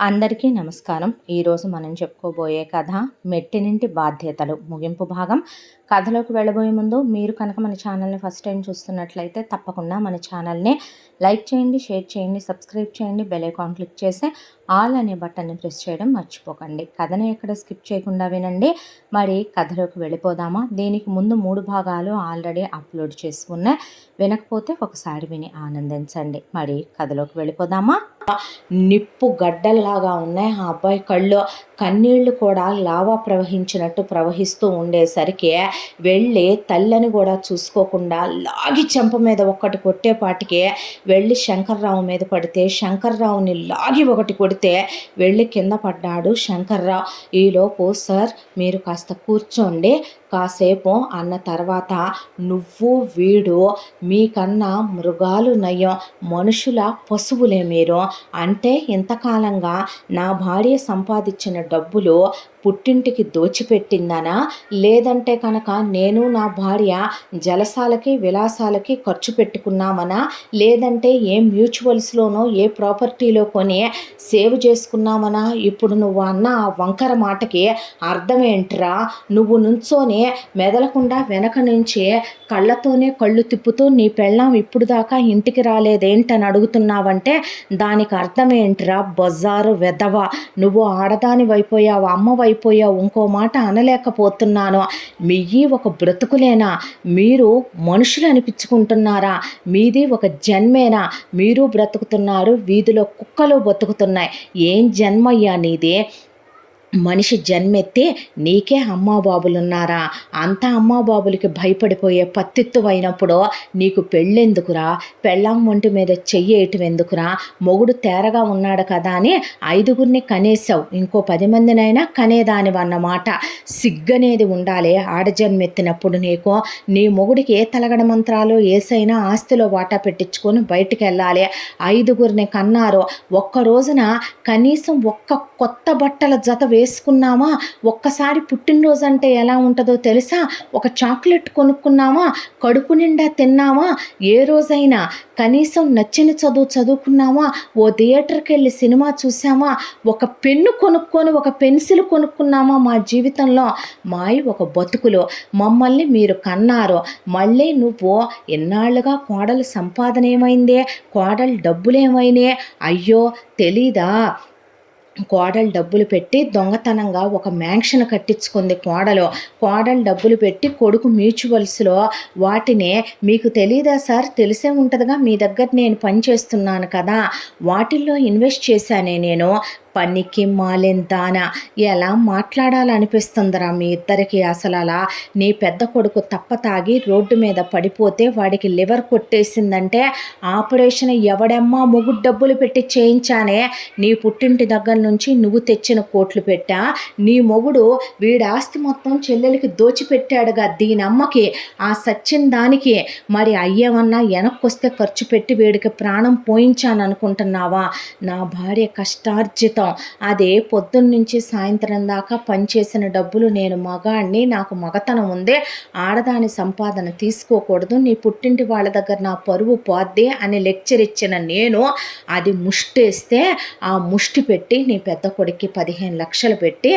అందరికీ నమస్కారం. ఈరోజు మనం చెప్పుకోబోయే కథ మెట్టినింటి బాధ్యతలు ముగింపు భాగం. కథలోకి వెళ్ళబోయే ముందు మీరు కనుక మన ఛానల్ని ఫస్ట్ టైం చూస్తున్నట్లయితే తప్పకుండా మన ఛానల్ని లైక్ చేయండి, షేర్ చేయండి, సబ్స్క్రైబ్ చేయండి, బెల్ ఐకాన్ క్లిక్ చేసి ఆల్ అనే బటన్ని ప్రెస్ చేయడం మర్చిపోకండి. కథని ఎక్కడ స్కిప్ చేయకుండా వినండి. మరి కథలోకి వెళ్ళిపోదామా? దీనికి ముందు 3 భాగాలు ఆల్రెడీ అప్లోడ్ చేసి ఉన్నాయి. వినకపోతే ఒకసారి విని ఆనందించండి. మరి కథలోకి వెళ్ళిపోదామా? నిప్పు గడ్డల్లాగా ఉన్నాయి ఆ అబ్బాయి కళ్ళు. కన్నీళ్లు కూడా లావా ప్రవహించినట్టు ప్రవహిస్తూ ఉండేసరికి వెళ్ళి తల్లని కూడా చూసుకోకుండా లాగి చెంప మీద ఒక్కటి కొట్టేపాటికి వెళ్ళి శంకర్రావు మీద పడితే శంకర్రావుని లాగి ఒకటి కొడితే వెళ్ళి కింద పడ్డాడు శంకర్రావు. ఈలోపు సార్ మీరు కాస్త కూర్చోండి కాసేపు అన్న తర్వాత నువ్వు వీడు మీకన్నా మృగాలు నయం, మనుషుల పశువులే మీరు. అంటే ఇంతకాలంగా నా భార్య సంపాదించిన డబ్బులు పుట్టింటికి దోచిపెట్టిందనా, లేదంటే కనుక నేను నా భార్య జలసాలకి విలాసాలకి ఖర్చు పెట్టుకున్నామనా, లేదంటే ఏ మ్యూచువల్స్లోనో ఏ ప్రాపర్టీలో కొని సేవ్ చేసుకున్నామనా? ఇప్పుడు నువ్వు అన్న ఆ వంకర మాటకి అర్థమేంట్రా? నువ్వు నుంచోనే మెదలకుండా వెనక నుంచి కళ్ళతోనే కళ్ళు తిప్పుతూ నీ పెళ్ళాం ఇప్పుడు దాకా ఇంటికి రాలేదేంటని అడుగుతున్నావంటే దానికి అర్థమేంట్రా బజారు వెదవ? నువ్వు ఆడదాని వైపోయావు, అమ్మ అయిపోయావు. ఇంకో మాట అనలేకపోతున్నాను. మీయి ఒక బ్రతుకులేనా? మీరు మనుషులు అనిపించుకుంటున్నారా? మీది ఒక జన్మేనా? మీరు బ్రతుకుతున్నారు, వీధిలో కుక్కలు బతుకుతున్నాయి. ఏం జన్మయ్యా నీది? మనిషి జన్మెత్తి నీకే అమ్మాబాబులున్నారా? అంత అమ్మాబాబులకి భయపడిపోయే పత్తిత్తువైనప్పుడు నీకు పెళ్ళెందుకురా? పెళ్ళాం ఒంటి మీద చెయ్యేయటం ఎందుకురా? మొగుడు తేరగా ఉన్నాడు కదా అని 5గురిని కనేసావు, ఇంకో 10 మందినైనా కనేదానివన్నమాట. సిగ్గనేది ఉండాలి ఆడజన్మెత్తినప్పుడు నీకు. నీ మొగుడికి ఏ తలగడ మంత్రాలు ఏసైనా ఆస్తిలో వాటా పెట్టించుకొని బయటికి వెళ్ళాలి. 5గురిని కన్నారు. ఒక్క రోజున కనీసం ఒక్క కొత్త బట్టల జత వేసుకున్నామా? ఒక్కసారి పుట్టినరోజు అంటే ఎలా ఉంటుందో తెలుసా? ఒక చాక్లెట్ కొనుక్కున్నామా? కడుపు నిండా తిన్నామా? ఏ రోజైనా కనీసం నచ్చిన చదువుకున్నామా? ఓ థియేటర్కి వెళ్ళి సినిమా చూసామా? ఒక పెన్ను కొనుక్కొని ఒక పెన్సిల్ కొనుక్కున్నామా? మా జీవితంలో మాయి ఒక బతుకులు. మమ్మల్ని మీరు కన్నారు. మళ్ళీ నువ్వు ఎన్నాళ్ళుగా కోడలు సంపాదన ఏమైందే? కోడలు డబ్బులేమైనాయి? అయ్యో తెలీదా? కోడలు డబ్బులు పెట్టి దొంగతనంగా ఒక మ్యాన్షన్ కట్టించుకుంది కోడలు డబ్బులు పెట్టి కొడుకు మ్యూచువల్స్లో వాటిని మీకు తెలీదా సార్? తెలిసే ఉంటుందిగా, మీ దగ్గర నేను పని చేస్తున్నాను కదా, వాటిల్లో ఇన్వెస్ట్ చేశానే నేను. పనికి మాలెంతానా? ఎలా మాట్లాడాలనిపిస్తుందిరా మీ ఇద్దరికి అసలు? అలా నీ పెద్ద కొడుకు తాగి రోడ్డు మీద పడిపోతే వాడికి లివర్ కొట్టేసిందంటే ఆపరేషన్ ఎవడమ్మా మొగుడు డబ్బులు పెట్టి చేయించానే? నీ పుట్టింటి దగ్గర నుంచి నువ్వు తెచ్చిన కోట్లు పెట్టా. నీ మొగుడు వీడి ఆస్తి మొత్తం చెల్లెలకి దోచిపెట్టాడుగా దీనమ్మకి. ఆ సచ్చిన దానికి మరి అయ్యేమన్నా వెనక్కొస్తే ఖర్చు పెట్టి వీడికి ప్రాణం పోయించాను అనుకుంటున్నావా? నా భార్య కష్టార్జితం. అదే పొద్దున్నుంచి సాయంత్రం దాకా పనిచేసిన డబ్బులు. నేను మగాడిని, నాకు మగతనం ఉంది, ఆడదాని సంపాదన తీసుకోకూడదు, నీ పుట్టింటి వాళ్ళ దగ్గర నా పరువు పోద్ది అని లెక్చర్ ఇచ్చిన నేను అది ముష్టేస్తే ఆ ముష్టి పెట్టి నీ పెద్ద కొడుక్కి 15 లక్షలు పెట్టి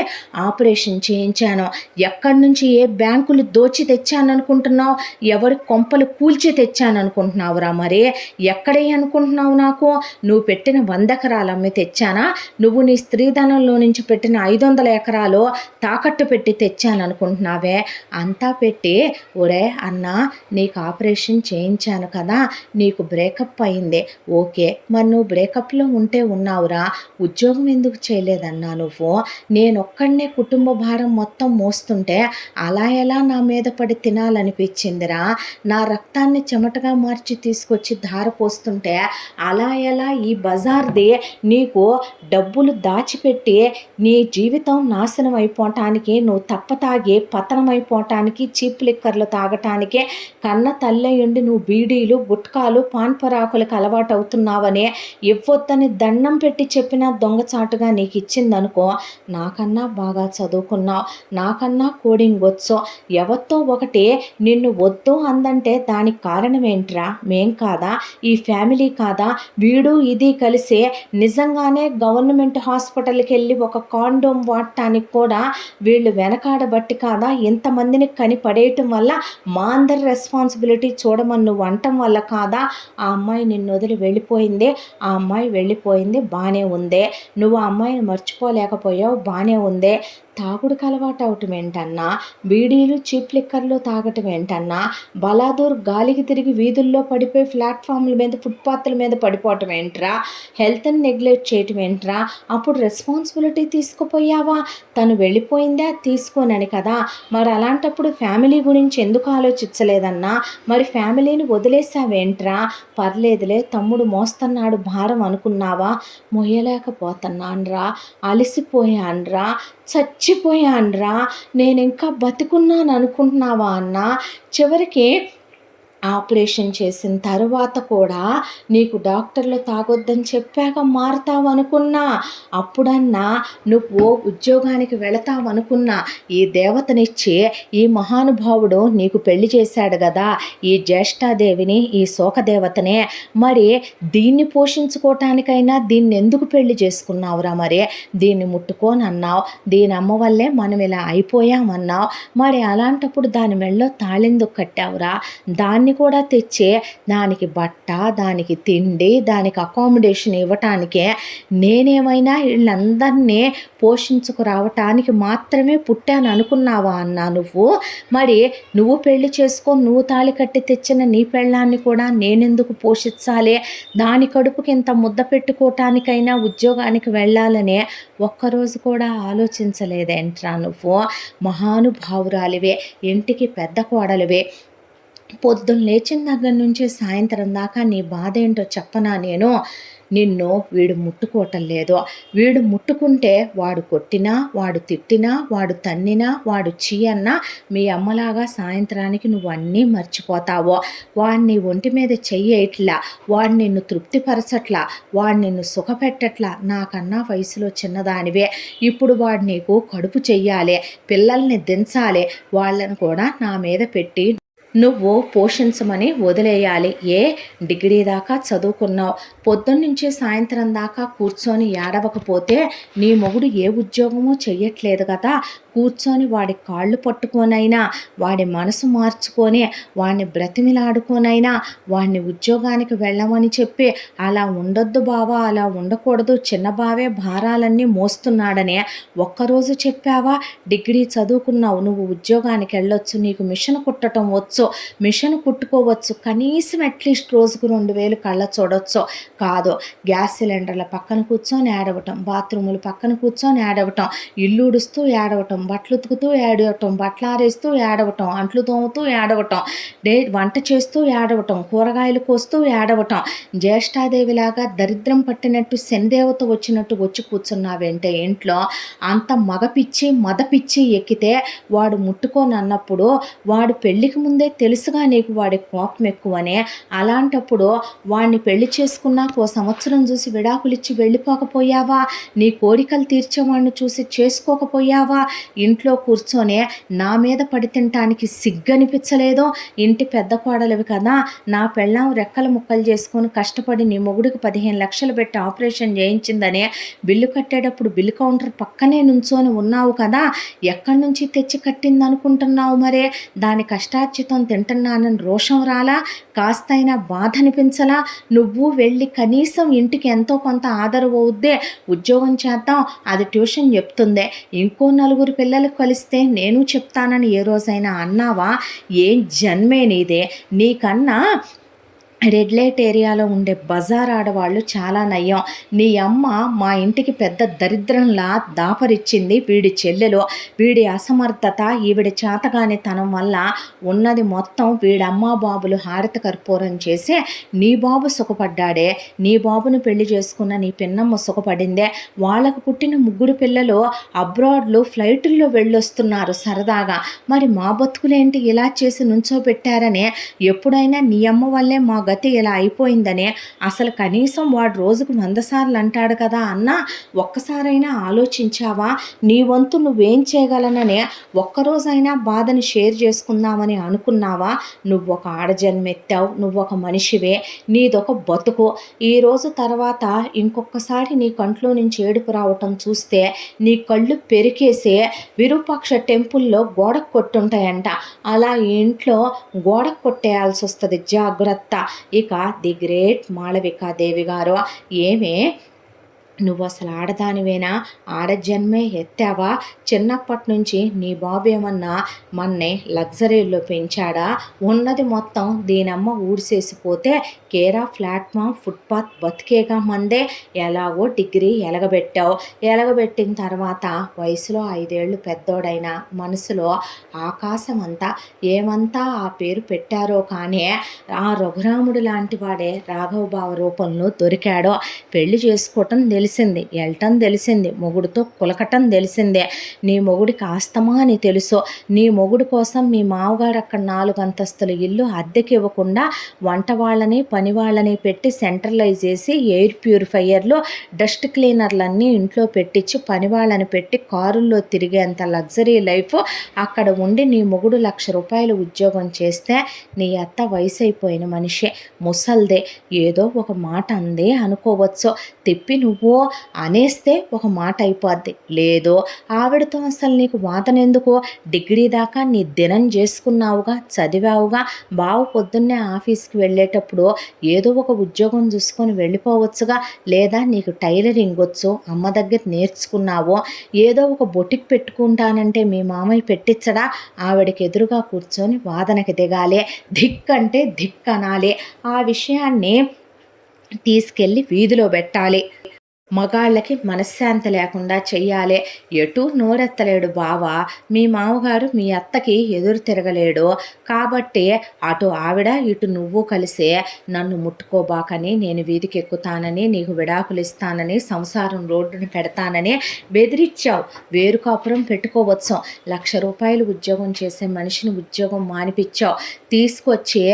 ఆపరేషన్ చేయించాను. ఎక్కడి నుంచి ఏ బ్యాంకులు దోచి తెచ్చాననుకుంటున్నావు? ఎవరి కొంపలు కూల్చి తెచ్చాననుకుంటున్నావురా? మరి ఎక్కడే అనుకుంటున్నావు? నాకు నువ్వు పెట్టిన 100 ఎకరాలు అమ్మి తెచ్చానా? నువ్వు నీ స్త్రీధనంలో నుంచి పెట్టిన 500 ఎకరాలు తాకట్టు పెట్టి తెచ్చాననుకుంటున్నావే? అంతా పెట్టి ఒరే అన్న నీకు ఆపరేషన్ చేయించాను కదా, నీకు బ్రేకప్ అయింది, ఓకే, మరి నువ్వు బ్రేకప్లో ఉంటే ఉన్నావురా, ఉద్యోగం ఎందుకు చేయలేదన్నా నువ్వు? నేనొక్కడనే కుటుంబ భారం మొత్తం మోస్తుంటే అలా ఎలా నా మీద పడి తినాలనిపించిందిరా? నా రక్తాన్ని చెమటగా మార్చి తీసుకొచ్చి ధార పోస్తుంటే అలా ఎలా ఈ బజార్ది నీకు డబ్బులు దాచిపెట్టి నీ జీవితం నాశనం అయిపోవటానికి, నువ్వు తాగి పతనం అయిపోవటానికి, చీప్ లిక్కర్లు తాగటానికే కన్న తల్లయుండి నువ్వు బీడీలు గుట్కాలు పాన్పరాకులకు అలవాటు అవుతున్నావని ఇవ్వొద్దని దండం పెట్టి చెప్పిన దొంగచాటుగా నీకు ఇచ్చిందనుకో, నాకన్నా బాగా చదువుకున్నావు, నాకన్నా కోడింగ్ వచ్చు, ఎవరితో ఒకటి నిన్ను వద్దు అందంటే దానికి కారణం ఏంట్రా? మేం కాదా? ఈ ఫ్యామిలీ కాదా? వీడు ఇది కలిసి నిజంగానే గవర్నమెంట్ గవర్నమెంట్ హాస్పిటల్కి వెళ్ళి ఒక కాండోమ్ వాడటానికి కూడా వీళ్ళు వెనకాడబట్టి కాదా ఇంతమందిని కనిపడేయటం వల్ల మా అందరి రెస్పాన్సిబిలిటీ చూడమని నువ్వు అనటం వల్ల కాదా ఆ అమ్మాయి నిన్ను వదిలి వెళ్ళిపోయింది. ఆ అమ్మాయి వెళ్ళిపోయింది బాగానే ఉందే, నువ్వు ఆ అమ్మాయిని మర్చిపోలేకపోయావు బాగానే ఉందే. తాగుడుకు అలవాటు అవటం ఏంటన్నా, బీడీలు చీప్ లిక్కర్లు తాగటం ఏంటన్నా, బలాదూర్ గాలికి తిరిగి వీధుల్లో పడిపోయి ప్లాట్ఫామ్ల మీద ఫుట్పాత్ల మీద పడిపోవటం ఏంట్రా, హెల్త్ని నెగ్లెక్ట్ చేయటం ఏంట్రా. అప్పుడు రెస్పాన్సిబిలిటీ తీసుకుపోయావా, తను వెళ్ళిపోయిందా తీసుకోనని కదా. మరి అలాంటప్పుడు ఫ్యామిలీ గురించి ఎందుకు ఆలోచించలేదన్నా, మరి ఫ్యామిలీని వదిలేసావేంట్రా. పర్లేదులే తమ్ముడు మోస్తున్నాడు భారం అనుకున్నావా, మొయ్యలేకపోతున్నాన్రా, అలసిపోయాన్రా, చచ్చిపోయాన్రా, నేను ఇంకా బతికున్నాను అనుకుంటున్నావా అన్న. చివరికి ఆపరేషన్ చేసిన తర్వాత కూడా నీకు డాక్టర్లు తాగొద్దని చెప్పాక మారుతావు అనుకున్నా, అప్పుడన్నా నువ్వు ఉద్యోగానికి వెళతావు అనుకున్నా. ఈ దేవతనిచ్చి ఈ మహానుభావుడు నీకు పెళ్లి చేశాడు కదా, ఈ జ్యేష్ఠాదేవిని, ఈ శోకదేవతనే. మరి దీన్ని పోషించుకోవటానికైనా దీన్ని ఎందుకు పెళ్లి చేసుకున్నావురా. మరి దీన్ని ముట్టుకోనన్నావు, దీని అమ్మ వల్లే మనం ఇలా అయిపోయామన్నావు. మరి అలాంటప్పుడు దాని మెళ్ళో తాళెందుకు కట్టావురా. దాన్ని కూడా తెచ్చే దానికి బట్ట, దానికి తిండి, దానికి అకామిడేషన్ ఇవ్వటానికే నేనేమైనా వీళ్ళందరినీ పోషించుకురావటానికి మాత్రమే పుట్టాను అనుకున్నావా అన్నా నువ్వు. మరి నువ్వు పెళ్లి చేసుకొని నువ్వు తాళి కట్టి తెచ్చిన నీ పెళ్ళాన్ని కూడా నేనెందుకు పోషించాలి, దాని కడుపుకి ఇంత ముద్ద పెట్టుకోవటానికైనా ఉద్యోగానికి వెళ్ళాలనే ఒక్కరోజు కూడా ఆలోచించలేదేంట్రా నువ్వు. మహానుభావురాలివే, ఇంటికి పెద్ద కోడలివే, పొద్దున్న లేచిన దగ్గర నుంచి సాయంత్రం దాకా నీ బాధ ఏంటో చెప్పనా నేను. నిన్ను వీడు ముట్టుకోవటం లేదు, వీడు ముట్టుకుంటే వాడు కొట్టినా, వాడు తిట్టినా, వాడు తన్నినా, వాడు చీయన్నా మీ అమ్మలాగా సాయంత్రానికి నువ్వు అన్నీ మర్చిపోతావో. వాడిని ఒంటి మీద చెయ్యట్లా, వాడు నిన్ను తృప్తిపరచట్లా, వాడు నిన్ను సుఖపెట్టట్లా. నాకన్నా వయసులో చిన్నదానివే, ఇప్పుడు వాడు నీకు కడుపు చెయ్యాలి, పిల్లల్ని దించాలి, వాళ్ళని కూడా నా మీద పెట్టి నువ్వు పోషించమని వదిలేయాలి. ఏ డిగ్రీ దాకా చదువుకున్నావు, పొద్దున్నుంచి సాయంత్రం దాకా కూర్చొని ఏడవకపోతే నీ మొగుడు ఏ ఉద్యోగమూ చెయ్యట్లేదు కదా. కూర్చొని వాడి కాళ్ళు పట్టుకోనైనా, వాడి మనసు మార్చుకొని, వాడిని బ్రతిమిలాడుకోనైనా వాడిని ఉద్యోగానికి వెళ్ళమని చెప్పి, అలా ఉండొద్దు బావా, అలా ఉండకూడదు, చిన్న బావే భారాలన్నీ మోస్తున్నాడని ఒక్కరోజు చెప్పావా. డిగ్రీ చదువుకున్నావు, నువ్వు ఉద్యోగానికి వెళ్ళొచ్చు, నీకు మిషన్ కుట్టడం వచ్చు, మిషన్ కుట్టుకోవచ్చు, కనీసం అట్లీస్ట్ రోజుకు 2000 కళ్ళ చూడొచ్చు. కాదు, గ్యాస్ సిలిండర్ల పక్కన కూర్చొని ఏడవటం, బాత్రూములు పక్కన కూర్చొని ఏడవటం, ఇల్లు ఉడుస్తూ ఏడవటం, బట్టలు ఉతుకుతూ ఏడవటం, బట్టలు ఆరేస్తూ ఏడవటం, అంట్లు తోముతూ ఏడవటం, వంట చేస్తూ ఏడవటం, కూరగాయలు కోస్తూ ఏడవటం. జ్యేష్ఠాదేవిలాగా దరిద్రం పట్టినట్టు శనిదేవత వచ్చినట్టు వచ్చి కూర్చున్నావేంటే ఇంట్లో. అంత మగపిచ్చి మదపిచ్చి ఎక్కితే వాడు ముట్టుకొని అన్నప్పుడు, వాడు పెళ్ళికి ముందే తెలుసుగా నీకు వాడి కోపం ఎక్కువనే. అలాంటప్పుడు వాడిని పెళ్లి చేసుకున్నాక ఓ సంవత్సరం చూసి విడాకులిచ్చి వెళ్ళిపోకపోయావా, నీ కోరికలు తీర్చేవాడిని చూసి చేసుకోకపోయావా. ఇంట్లో కూర్చొనే నా మీద పడి తినటానికి సిగ్గనిపించలేదో. ఇంటి పెద్ద కోడలివి కదా, నా పెళ్ళాం రెక్కల ముక్కలు చేసుకొని కష్టపడి నీ మొగుడికి 15 లక్షలు పెట్టి ఆపరేషన్ చేయించిందనే బిల్లు కట్టేటప్పుడు బిల్లు కౌంటర్ పక్కనే నుంచొని ఉన్నావు కదా. ఎక్కడి నుంచి తెచ్చి కట్టింది అనుకుంటున్నావు. మరే దాని కష్టార్జితం తింటున్నానని రోషం రాలా, కాస్తైనా బాధ అనిపించలా. నువ్వు వెళ్ళి కనీసం ఇంటికి ఎంతో కొంత ఆదరవు అవుద్దే, ఉద్యోగం చేద్దాం, అది ట్యూషన్ చెప్తుందే, ఇంకో 4 పిల్లలకు కలిస్తే నేను చెప్తానని ఏ రోజైనా అన్నావా. ఏం జన్మే నీదే. నీకన్నా రెడ్ లైట్ ఏరియాలో ఉండే బజార్ ఆడవాళ్ళు చాలా నయం. నీ అమ్మ మా ఇంటికి పెద్ద దరిద్రంలా దాపరిచ్చింది వీడి చెల్లెలు. వీడి అసమర్థత, ఈవిడి చేతగానితనం వల్ల ఉన్నది మొత్తం వీడమ్మ బాబులు హారత కర్పూరం చేసి నీ బాబు సుఖపడ్డాడే. నీ బాబును పెళ్లి చేసుకున్న నీ పిన్నమ్మ సుఖపడిందే. వాళ్ళకు పుట్టిన 3 పిల్లలు అబ్రాడ్లో ఫ్లైటుల్లో వెళ్ళొస్తున్నారు సరదాగా. మరి మా బతుకులేంటి ఇలా చేసి నుంచోబెట్టారని ఎప్పుడైనా నీ అమ్మ వల్లే మా గతి ఇలా అయిపోయిందనే. అసలు కనీసం వాడు రోజుకు 100 సార్లు అంటాడు కదా అన్న, ఒక్కసారైనా ఆలోచించావా? నీ వంతు నువ్వేం చేయగలననే ఒక్కరోజైనా బాధని షేర్ చేసుకుందామని అనుకున్నావా? నువ్వొక ఆడజన్మెత్తావు, నువ్వొక మనిషివే, నీదొక బతుకు. ఈరోజు తర్వాత ఇంకొకసారి నీ కంట్లో నుంచి ఏడుపు రావటం చూస్తే నీ కళ్ళు పెరికేసే విరూపాక్ష టెంపుల్లో గోడకు కొట్టుంటాయంట. అలా ఇంట్లో గోడకు కొట్టేయాల్సి వస్తుంది, జాగ్రత్త. ఇక ది గ్రేట్ మాళవికాదేవి గారు, ఏమే నువ్వు అసలు ఆడదానివేనా? ఆడజన్మే ఎత్తావా? చిన్నప్పటి నుంచి నీ బాబు ఏమన్నా మన్నే లగ్జరీల్లో పెంచాడా? ఉన్నది మొత్తం దీనమ్మ ఊడ్చేసిపోతే కేరా ప్లాట్ఫామ్ ఫుట్పాత్ బతికేగా మందే. ఎలాగో డిగ్రీ ఎలగబెట్టావు. ఎలగబెట్టిన తర్వాత వయసులో 5 ఏళ్ళు పెద్దోడైన మనసులో ఆకాశం అంతా ఏమంతా ఆ పేరు పెట్టారో కానీ ఆ రఘురాముడు లాంటి వాడే రాఘవ బావ రూపంలో దొరికాడో. పెళ్లి చేసుకోవటం తెలిసింది, వెళ్ళటం తెలిసింది, మొగుడితో కులకటం తెలిసిందే. నీ మొగుడికి ఆస్తమా అని తెలుసు. నీ మొగుడు కోసం మీ మామగారు అక్కడ 4 అంతస్తుల ఇల్లు అద్దెకి ఇవ్వకుండా వంట వాళ్ళని పని వాళ్ళని పెట్టి సెంట్రలైజ్ చేసి ఎయిర్ ప్యూరిఫైయర్లు డస్ట్ క్లీనర్లన్నీ ఇంట్లో పెట్టించి పని వాళ్ళని పెట్టి కారుల్లో తిరిగేంత లగ్జరీ లైఫ్ అక్కడ ఉండి నీ మొగుడు ₹1,00,000 ఉద్యోగం చేస్తే నీ అత్త వయసు అయిపోయిన మనిషి, ముసల్దే, ఏదో ఒక మాట అందే అనుకోవచ్చు. తిప్పి నువ్వు అనేస్తే ఒక మాట అయిపోద్ది. లేదు, ఆవిడతో అసలు నీకు వాదన ఎందుకు? డిగ్రీ దాకా నీ దినం చేసుకున్నావుగా, చదివావుగా. బావ పొద్దున్నే ఆఫీస్కి వెళ్ళేటప్పుడు ఏదో ఒక ఉద్యోగం చూసుకొని వెళ్ళిపోవచ్చుగా. లేదా నీకు టైలరింగ్ వచ్చు, అమ్మ దగ్గర నేర్చుకున్నావు. ఏదో ఒక బొటిక్ పెట్టుకుంటానంటే మీ మామయ్య పెట్టించడా? ఆవిడకి ఎదురుగా కూర్చొని వాదనకి దిగాలి. ధిక్కంటే ధిక్కనాలి. ఆ విషయాన్ని తీసుకెళ్ళి వీధిలో పెట్టాలి. మగాళ్ళకి మనశ్శాంతి లేకుండా చెయ్యాలి. ఎటు నోరెత్తలేడు బావ. మీ మామగారు మీ అత్తకి ఎదురు తిరగలేడు. కాబట్టి అటు ఆవిడ ఇటు నువ్వు కలిసే నన్ను ముట్టుకోబాకని, నేను వీధికి ఎక్కుతానని, నీకు విడాకులు ఇస్తానని, సంసారం రోడ్డుని పెడతానని బెదిరించావు. వేరు కాపురం పెట్టుకోవచ్చు. ₹1,00,000 ఉద్యోగం చేసే మనిషిని ఉద్యోగం మానిపించావు. తీసుకొచ్చి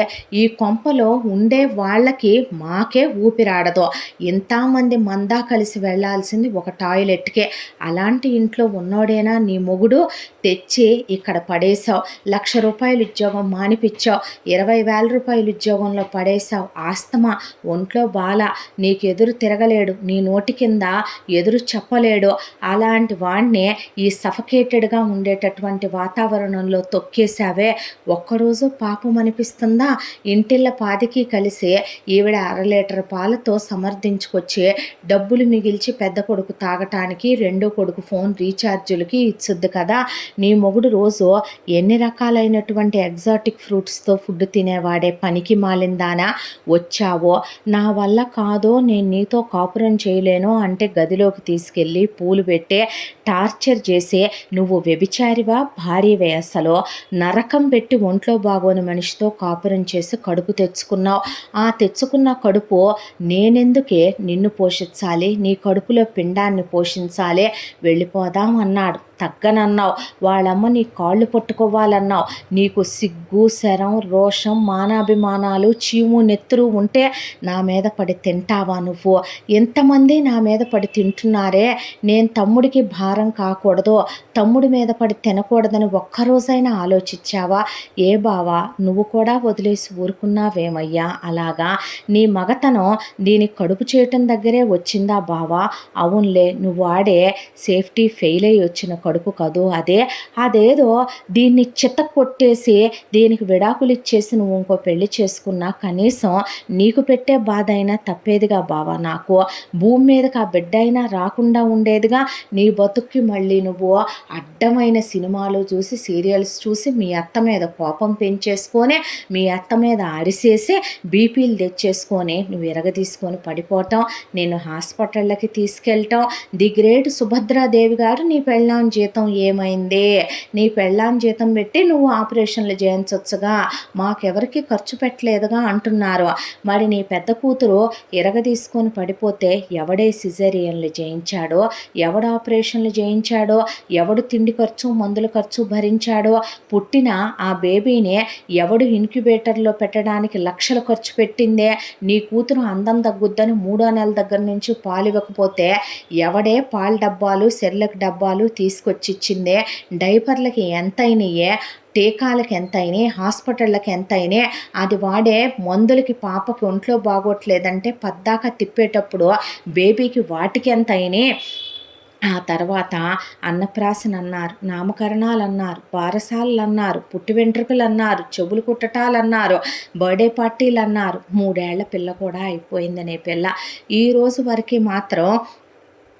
ఈ కొంపలో ఉండే వాళ్ళకి మాకే ఊపిరాడదు. ఇంతమంది మందా కలిసి వెళ్ళాల్సింది ఒక టాయిలెట్కే. అలాంటి ఇంట్లో ఉన్నోడేనా నీ మొగుడు? తెచ్చి ఇక్కడ పడేశావు. ₹1,00,000 ఉద్యోగం మానిపించావు. ₹20,000 ఉద్యోగంలో పడేశావు. ఆస్తమా, ఒంట్లో బాల, నీకు ఎదురు తిరగలేడు, నీ నోటి కింద ఎదురు చెప్పలేడు. అలాంటి వాడిని ఈ సఫకేటెడ్గా ఉండేటటువంటి వాతావరణంలో తొక్కేశావే. ఒక్కరోజు పాపం అనిపిస్తుందా? ఇంటిళ్ళ పాదికి కలిసి ఈవిడ 1/2 లీటర్ పాలతో సమర్థించుకొచ్చి డబ్బులు మిగిల్చి పెద్ద కొడుకు తాగటానికి, రెండో కొడుకు ఫోన్ రీఛార్జులకి ఇచ్చుద్ది కదా. నీ మొగుడు రోజు ఎన్ని రకాలైనటువంటి ఎగ్జాటిక్ ఫ్రూట్స్తో ఫుడ్ తినేవాడే పనికి మాలిందానా. వచ్చావో నా వల్ల కాదో, నేను నీతో కాపురం చేయలేను అంటే గదిలోకి తీసుకెళ్ళి పూలు పెట్టే టార్చర్ చేసే నువ్వు వ్యభిచారివా, భార్యవే. అసలు నరకం పెట్టి ఒంట్లో బాగోని మనిషితో కాపురం చేసి కడుపు తెచ్చుకున్నావు. ఆ తెచ్చుకున్న కడుపు నేనెందుకే నిన్ను పోషించాలి, నీ కడుపులో పిండాన్ని పోషించాలి. వెళ్ళిపోదాం అన్నాడు, తగ్గనన్నావు. వాళ్ళమ్మ నీ కాళ్ళు పట్టుకోవాలన్నావు. నీకు సిగ్గు, శరం, రోషం, మానాభిమానాలు, చీము నెత్తురు ఉంటే నా మీద పడి తింటావా నువ్వు? ఎంతమంది నా మీద పడి తింటున్నారే. నేను తమ్ముడికి భారం కాకూడదు, తమ్ముడి మీద పడి తినకూడదని ఒక్కరోజైనా ఆలోచించావా? ఏ బావా, నువ్వు కూడా వదిలేసి ఊరుకున్నావేమయ్యా? అలాగా నీ మగతనం దీనికి కడుపు చేయటం దగ్గరే వచ్చిందా బావా? అవునులే, నువ్వు ఆడే సేఫ్టీ ఫెయిల్ అయ్యి వచ్చిన కడుపు కదూ అదేదో దీన్ని చిత్త కొట్టేసి దీనికి విడాకులు ఇచ్చేసి నువ్వు ఇంకో పెళ్లి చేసుకున్నా కనీసం నీకు పెట్టే బాధ అయినా తప్పేదిగా బావా. నాకు భూమి మీదకి ఆ బిడ్డ అయినా రాకుండా ఉండేదిగా. నీ బతుక్కి మళ్ళీ నువ్వు అడ్డమైన సినిమాలు చూసి, సీరియల్స్ చూసి మీ అత్త మీద కోపం పెంచేసుకొని, మీ అత్త మీద అరిసేసి బీపీలు తెచ్చేసుకొని నువ్వు ఎరగదీసుకొని పడిపోవటం, నేను హాస్పిటల్ హాస్పిటళ్ళకి తీసుకెళ్ళటం. ది గ్రేట్ సుభద్రాదేవి గారు నీ పెళ్ళాం జీతం ఏమైంది, నీ పెళ్ళాం జీతం పెట్టి నువ్వు ఆపరేషన్లు చేయించవచ్చుగా, మాకెవరికి ఖర్చు పెట్టలేదుగా అంటున్నారు. మరి నీ పెద్ద కూతురు తీసుకొని పడిపోతే ఎవడే సిజేరియన్లు చేయించాడో, ఎవడు ఆపరేషన్లు చేయించాడో, ఎవడు తిండి ఖర్చు మందుల ఖర్చు భరించాడో, పుట్టిన ఆ బేబీని ఎవడు ఇన్క్యుబేటర్లో పెట్టడానికి లక్షలు ఖర్చు పెట్టిందే, నీ కూతురు అందం తగ్గుద్దని 3వ నెల దగ్గర నుంచి పాలు ఇవ్వకపోతే ఎవడే పాల డబ్బాలు సెర్లక్ డబ్బాలు తీసుకొచ్చి ఇచ్చిందే, డైపర్లకి ఎంత అయినాయే, టీకాలకి ఎంత అయినాయి, హాస్పిటళ్ళకి ఎంత అయినాయి, అది వాడే మందులకి పాపకి ఒంట్లో బాగోట్లేదంటే పద్దాక తిప్పేటప్పుడు బేబీకి వాటికి ఎంత అయినాయి. ఆ తర్వాత అన్నప్రాసన అన్నారు, నామకరణాలు అన్నారు, బారసాలలు అన్నారు, పుట్టి వెంట్రుకలు అన్నారు, చెవులు కుట్టటాలన్నారు, బర్త్డే పార్టీలు అన్నారు. 3 ఏళ్ల పిల్ల కూడా అయిపోయిందనే పిల్ల. ఈరోజు వరకు మాత్రం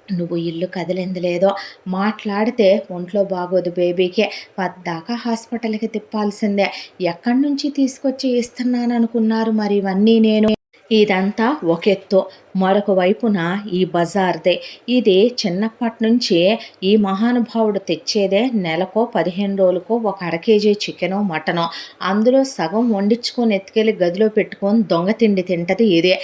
నువ్వు ఇల్లు కదిలింది లేదో, మాట్లాడితే ఒంట్లో బాగోదు బేబీకే, పద్దాకా హాస్పిటల్కి తిప్పాల్సిందే. ఎక్కడి నుంచి తీసుకొచ్చి ఇస్తున్నాను అనుకున్నారు మరి ఇవన్నీ నేను? ఇదంతా ఒక ఎత్తు, మరొక వైపున ఈ బజార్దే. ఇది చిన్నప్పటి నుంచి ఈ మహానుభావుడు తెచ్చేదే నెలకో 15 రోజులకో ఒక కేజీ చికెనో మటనో, అందులో సగం వండించుకొని ఎత్తుకెళ్ళి గదిలో పెట్టుకొని దొంగ తిండి తింటది ఇదే.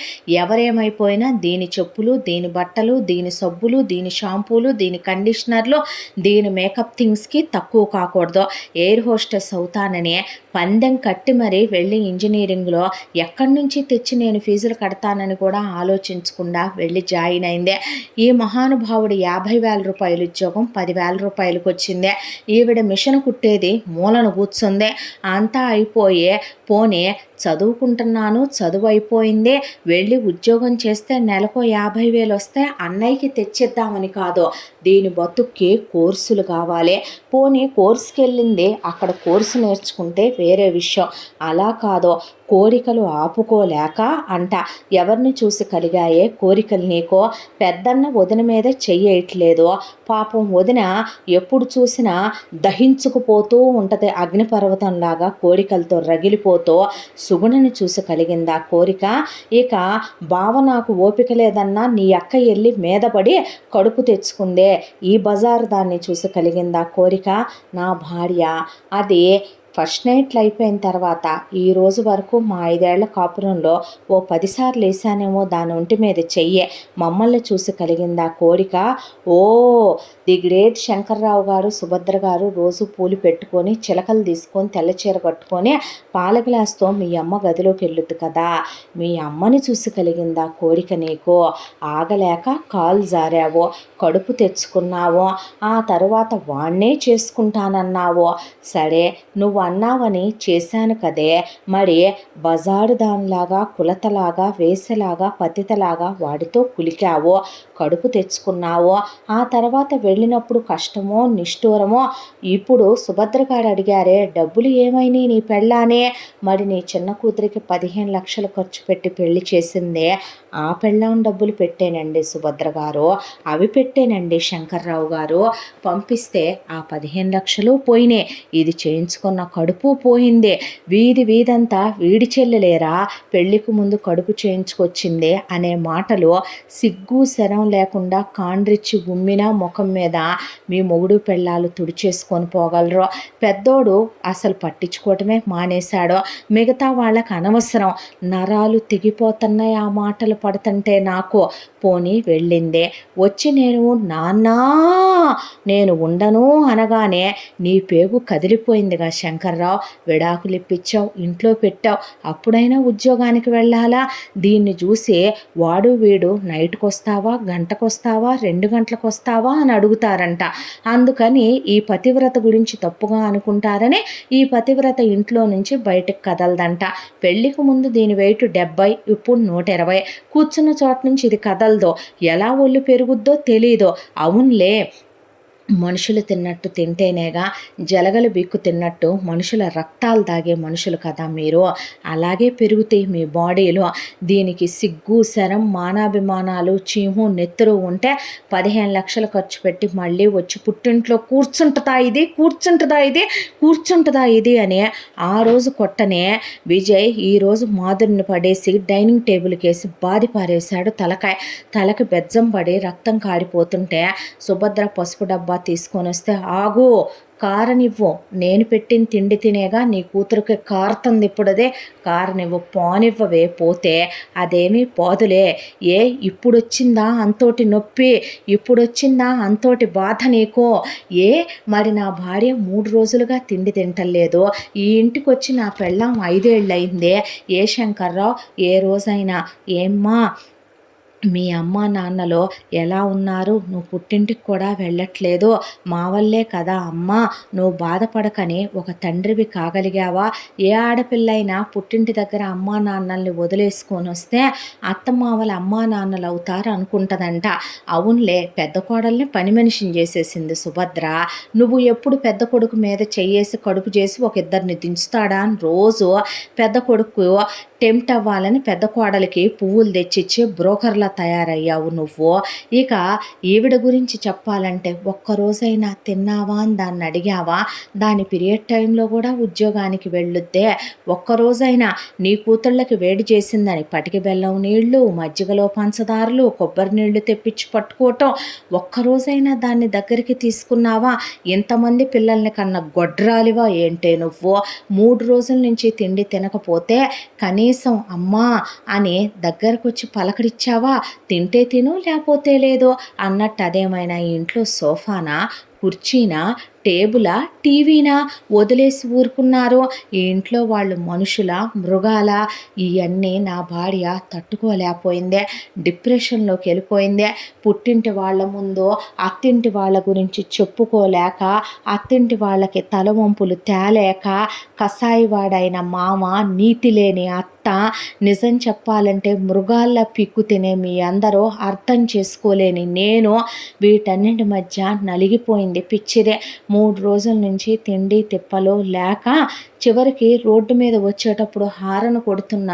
ఎవరేమైపోయినా దీని చెప్పులు, దీని బట్టలు, దీని సబ్బులు, దీని షాంపూలు, దీని కండిషనర్లు, దీని మేకప్ థింగ్స్కి తక్కువ కాకూడదు. ఎయిర్ హోస్టెస్ అవుతానని పందెం కట్టి మరీ వెళ్ళి ఇంజనీరింగ్లో ఎక్కడి నుంచి తెచ్చి నేను ఫీజులు కడతానని కూడా ఆలోచించకుండా వెళ్ళి జాయిన్ అయిందే. ఈ మహానుభావుడు 50,000 రూపాయలు ఉద్యోగం 10,000 రూపాయలకు వచ్చిందే. ఈవిడ మిషన్ కుట్టేది మూలను కూర్చుందే. అంతా అయిపోయే పోనీ చదువుకుంటున్నాను, చదువు అయిపోయిందే, వెళ్ళి ఉద్యోగం చేస్తే నెలకు 50,000 వస్తే అన్నయ్యకి తెచ్చిద్దామని కాదు, దీని బతుక్కి కోర్సులు కావాలి. పోనీ కోర్సుకి వెళ్ళింది, అక్కడ కోర్సు నేర్చుకుంటే వేరే విషయం. అలా కాదు, కోరికలు ఆపుకోలేక అంట. ఎవరిని చూసి కలిగాయే కోరికలు నీకో? పెద్దన్న వదిన మీద చెయ్యట్లేదు. పాపం వదిన ఎప్పుడు చూసినా దహించుకుపోతూ ఉంటుంది, అగ్నిపర్వతంలాగా కోరికలతో రగిలిపోతూ. సుగుణని చూసి కలిగిందా కోరిక? ఇక బావ నాకు ఓపిక లేదన్నా నీ అక్క వెళ్ళి మీదపడి కడుపు తెచ్చుకుందే, ఈ బజారు దాన్ని చూసి కలిగిందా కోరిక? నా భార్య అది ఫస్ట్ నైట్లు అయిపోయిన తర్వాత ఈ రోజు వరకు మా 5 ఏళ్ల కాపురంలో ఓ 10 సార్లు వేసానేమో దాని ఒంటి మీద చెయ్యే. మమ్మల్ని చూసి కలిగిందా కోరిక? ఓ ది గ్రేట్ శంకర్రావు గారు, సుభద్ర గారు రోజు పూలు పెట్టుకొని చిలకలు తీసుకొని తెల్ల చీర కట్టుకొని పాల గ్లాస్తో మీ అమ్మ గదిలోకి వెళ్ళుద్ది కదా, మీ అమ్మని చూసి కలిగిందా కోరిక నీకు? ఆగలేక కాలు జారావో, కడుపు తెచ్చుకున్నావో, ఆ తర్వాత వాణ్ణే చేసుకుంటానన్నావో. సరే నువ్వు అన్నావని చేశాను కదే, మరి బజారు దానిలాగా కులతలాగా వేసలాగా పతితలాగా వాడితో కులికావో, కడుపు తెచ్చుకున్నావో. ఆ తర్వాత వెళ్ళినప్పుడు కష్టమో నిష్ఠూరమో. ఇప్పుడు సుభద్ర గారు అడిగారే, డబ్బులు ఏమైనాయి నీ పెళ్ళానే? మరి నీ చిన్న కూతురికి 15 లక్షలు ఖర్చు పెట్టి పెళ్లి చేసిందే, ఆ పెళ్ళాం డబ్బులు పెట్టేనండి సుభద్ర గారు, అవి పెట్టేనండి శంకర్రావు గారు. పంపిస్తే ఆ 15 లక్షలు పోయినాయి, ఇది చేయించుకున్న కడుపు పోయిందే. వీధంతా వీడి చెల్లెలేరా పెళ్లికి ముందు కడుపు చేయించుకొచ్చిందే అనే మాటలు సిగ్గు శరం లేకుండా కాండ్రిచ్చి గుమ్మిన ముఖం మీద మీ మొగుడు పెళ్ళాలు తుడిచేసుకొని పోగలరు. పెద్దోడు అసలు పట్టించుకోవటమే మానేశాడు. మిగతా వాళ్ళకి అనవసరం. నరాలు తెగిపోతున్నాయి ఆ మాటలు పడుతుంటే నాకు. పోనీ వెళ్ళిందే, వచ్చి నేను ఉండను అనగానే నీ పేగు కదిలిపోయిందిగా శంకర్రావు. విడాకులు ఇప్పించావు, ఇంట్లో పెట్టావు, అప్పుడైనా ఉద్యోగానికి వెళ్ళాలా? దీన్ని చూసి వాడు వీడు నైట్కి వస్తావా, గంటకు వస్తావా, 2 గంటలకు వస్తావా అని అడుగుతారంట. అందుకని ఈ పతివ్రత గురించి తప్పుగా అనుకుంటారని ఈ పతివ్రత ఇంట్లో నుంచి బయటకు కదలదంట. పెళ్లికి ముందు దీని వెయిట్ 70, ఇప్పుడు 120. కూర్చున్న చోట నుంచి ఇది కదలదో, ఎలా ఒళ్ళు పెరుగుద్దో తెలీదు. అవునులే, మనుషులు తిన్నట్టు తింటేనేగా జలగలు బిక్కు తిన్నట్టు మనుషుల రక్తాలు తాగే మనుషులు కదా మీరు. అలాగే పెరుగుతాయి మీ బాడీలో. దీనికి సిగ్గు శరం మానాభిమానాలు చీము నెత్తురు ఉంటే 15 లక్షలు ఖర్చు పెట్టి మళ్ళీ వచ్చి పుట్టింట్లో కూర్చుంటుందా ఇది అని ఆ రోజు కొట్టనే విజయ్ ఈరోజు మాధురిని పడేసి డైనింగ్ టేబుల్కి వేసి బాది పారేశాడు. తలకి బెజ్జం పడి రక్తం కాడిపోతుంటే సుభద్ర పసుపు డబ్బా తీసుకొని వస్తే, ఆగు కారనివ్వు, నేను పెట్టిన తిండి తినేగా నీ కూతురికి కారుతుంది ఇప్పుడదే, కారనివ్వు, పోనివ్వవే, పోతే అదేమీ పోదులే. ఇప్పుడొచ్చిందా అంతోటి నొప్పి, ఇప్పుడొచ్చిందా అంతోటి బాధ నీకు? మరి నా భార్య 3 రోజులుగా తిండి తింటలేదు, ఈ ఇంటికి వచ్చి నా పెళ్ళాం 5 ఏళ్ళయిందే, శంకర్రావు ఏ రోజైనా ఏమ్మా మీ అమ్మ నాన్నలో ఎలా ఉన్నారు, నువ్వు పుట్టింటికి కూడా వెళ్ళట్లేదు, మా వల్లే కదా అమ్మా, నువ్వు బాధపడకని ఒక తండ్రివి కాగలిగావా? ఏ ఆడపిల్లైనా పుట్టింటి దగ్గర అమ్మా నాన్నల్ని వదిలేసుకొని వస్తే అత్తమావల అమ్మా నాన్నలు అవుతారు అనుకుంటుందంట. అవునులే, పెద్ద కోడల్ని పని మనిషిని చేసేసింది సుభద్ర. నువ్వు ఎప్పుడు పెద్ద కొడుకు మీద చెయ్యేసి కడుపు చేసి ఒక ఇద్దరిని దించుతాడా అని రోజు పెద్ద కొడుకు టెంప్ట్ అవ్వాలని పెద్ద కోడలికి పువ్వులు తెచ్చిచ్చి బ్రోకర్లా తయారయ్యావు నువ్వు. ఇక ఈవిడ గురించి చెప్పాలంటే ఒక్కరోజైనా తిన్నావా అని దాన్ని అడిగావా? దాని పీరియడ్ టైంలో కూడా ఉద్యోగానికి వెళ్ళొద్దే. ఒక్కరోజైనా నీ కూతుళ్ళకి వేడి చేసిందని పటికి బెల్లం నీళ్లు, మజ్జిగలో పంచదారులు, కొబ్బరి నీళ్లు తెప్పించి పట్టుకోవటం, ఒక్కరోజైనా దాన్ని దగ్గరికి తీసుకున్నావా? ఇంతమంది పిల్లల్ని కన్నా గొడ్రాలివా ఏంటే నువ్వు? 3 రోజుల నుంచి తిండి తినకపోతే కనీసం అమ్మా అని దగ్గరకు వచ్చి పలకరిచ్చావా? తింటే తిను లేకపోతే లేదు అన్నట్టు. అదేమైనా ఇంట్లో సోఫానా, కుర్చీనా, టేబులా, టీవీనా వదిలేసి ఊరుకున్నారు? ఈ ఇంట్లో వాళ్ళు మనుషుల మృగాల? ఇవన్నీ నా భార్య తట్టుకోలేకపోయిందే, డిప్రెషన్లోకి వెళ్ళిపోయిందే. పుట్టింటి వాళ్ళ ముందు అత్తింటి వాళ్ళ గురించి చెప్పుకోలేక, అత్తింటి వాళ్ళకి తలవంపులు తేలేక, కసాయివాడైన మామ, నీతి లేని అత్త, నిజం చెప్పాలంటే మృగాల్లా పిక్కు తినే మీ అందరూ అర్థం చేసుకోలేని నేను, వీటన్నింటి మధ్య నలిగిపోయింది పిచ్చిదే. 3 రోజుల నుంచి తిండి తిప్పలు లేక చివరికి రోడ్డు మీద వచ్చేటప్పుడు హారను కొడుతున్న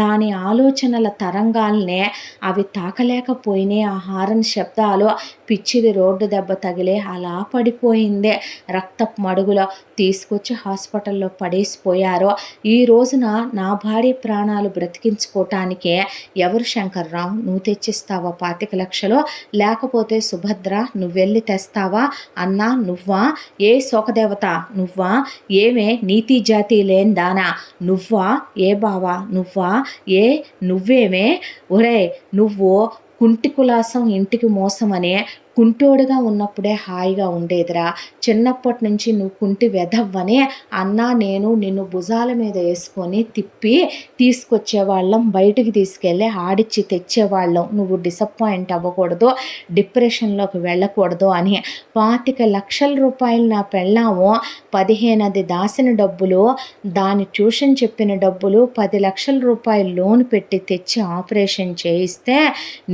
దాని ఆలోచనల తరంగాల్నే అవి తాకలేకపోయినాయి. ఆ హారన్ శబ్దాలు పిచ్చిది రోడ్డు దెబ్బ తగిలే అలా పడిపోయిందే. రక్తపు మడుగులో తీసుకొచ్చి హాస్పిటల్లో పడేసిపోయారు. ఈ రోజున నా భార్య ప్రాణాలు బ్రతికించుకోవటానికే ఎవరు శంకర్రావు? నువ్వు తెచ్చిస్తావా 25 లక్షలు? లేకపోతే సుభద్ర నువ్వెళ్ళి తెస్తావా? అన్నా నువ్వా? సోకదేవత నువ్వా? ఏమే నీతి జాతి లేని దానా నువ్వా? బావా నువ్వా? నువ్వేమే? ఒరే నువ్వు కుంటి కులాసం ఇంటికి మోసమనే కుంటోడుగా ఉన్నప్పుడే హాయిగా ఉండేదిరా. చిన్నప్పటి నుంచి నువ్వు కుంటి వెధవ్వని అన్నా నేను నిన్ను భుజాల మీద వేసుకొని తిప్పి తీసుకొచ్చేవాళ్ళం, బయటికి తీసుకెళ్ళి ఆడిచ్చి తెచ్చేవాళ్ళం. నువ్వు డిసప్పాయింట్ అవ్వకూడదు, డిప్రెషన్లోకి వెళ్ళకూడదు అని 25 లక్షల రూపాయలు నా పెళ్ళాము 15 అది దాసిన డబ్బులు, దాని ట్యూషన్ చెప్పిన డబ్బులు, 10 లక్షల రూపాయలు లోన్ పెట్టి తెచ్చి ఆపరేషన్ చేయిస్తే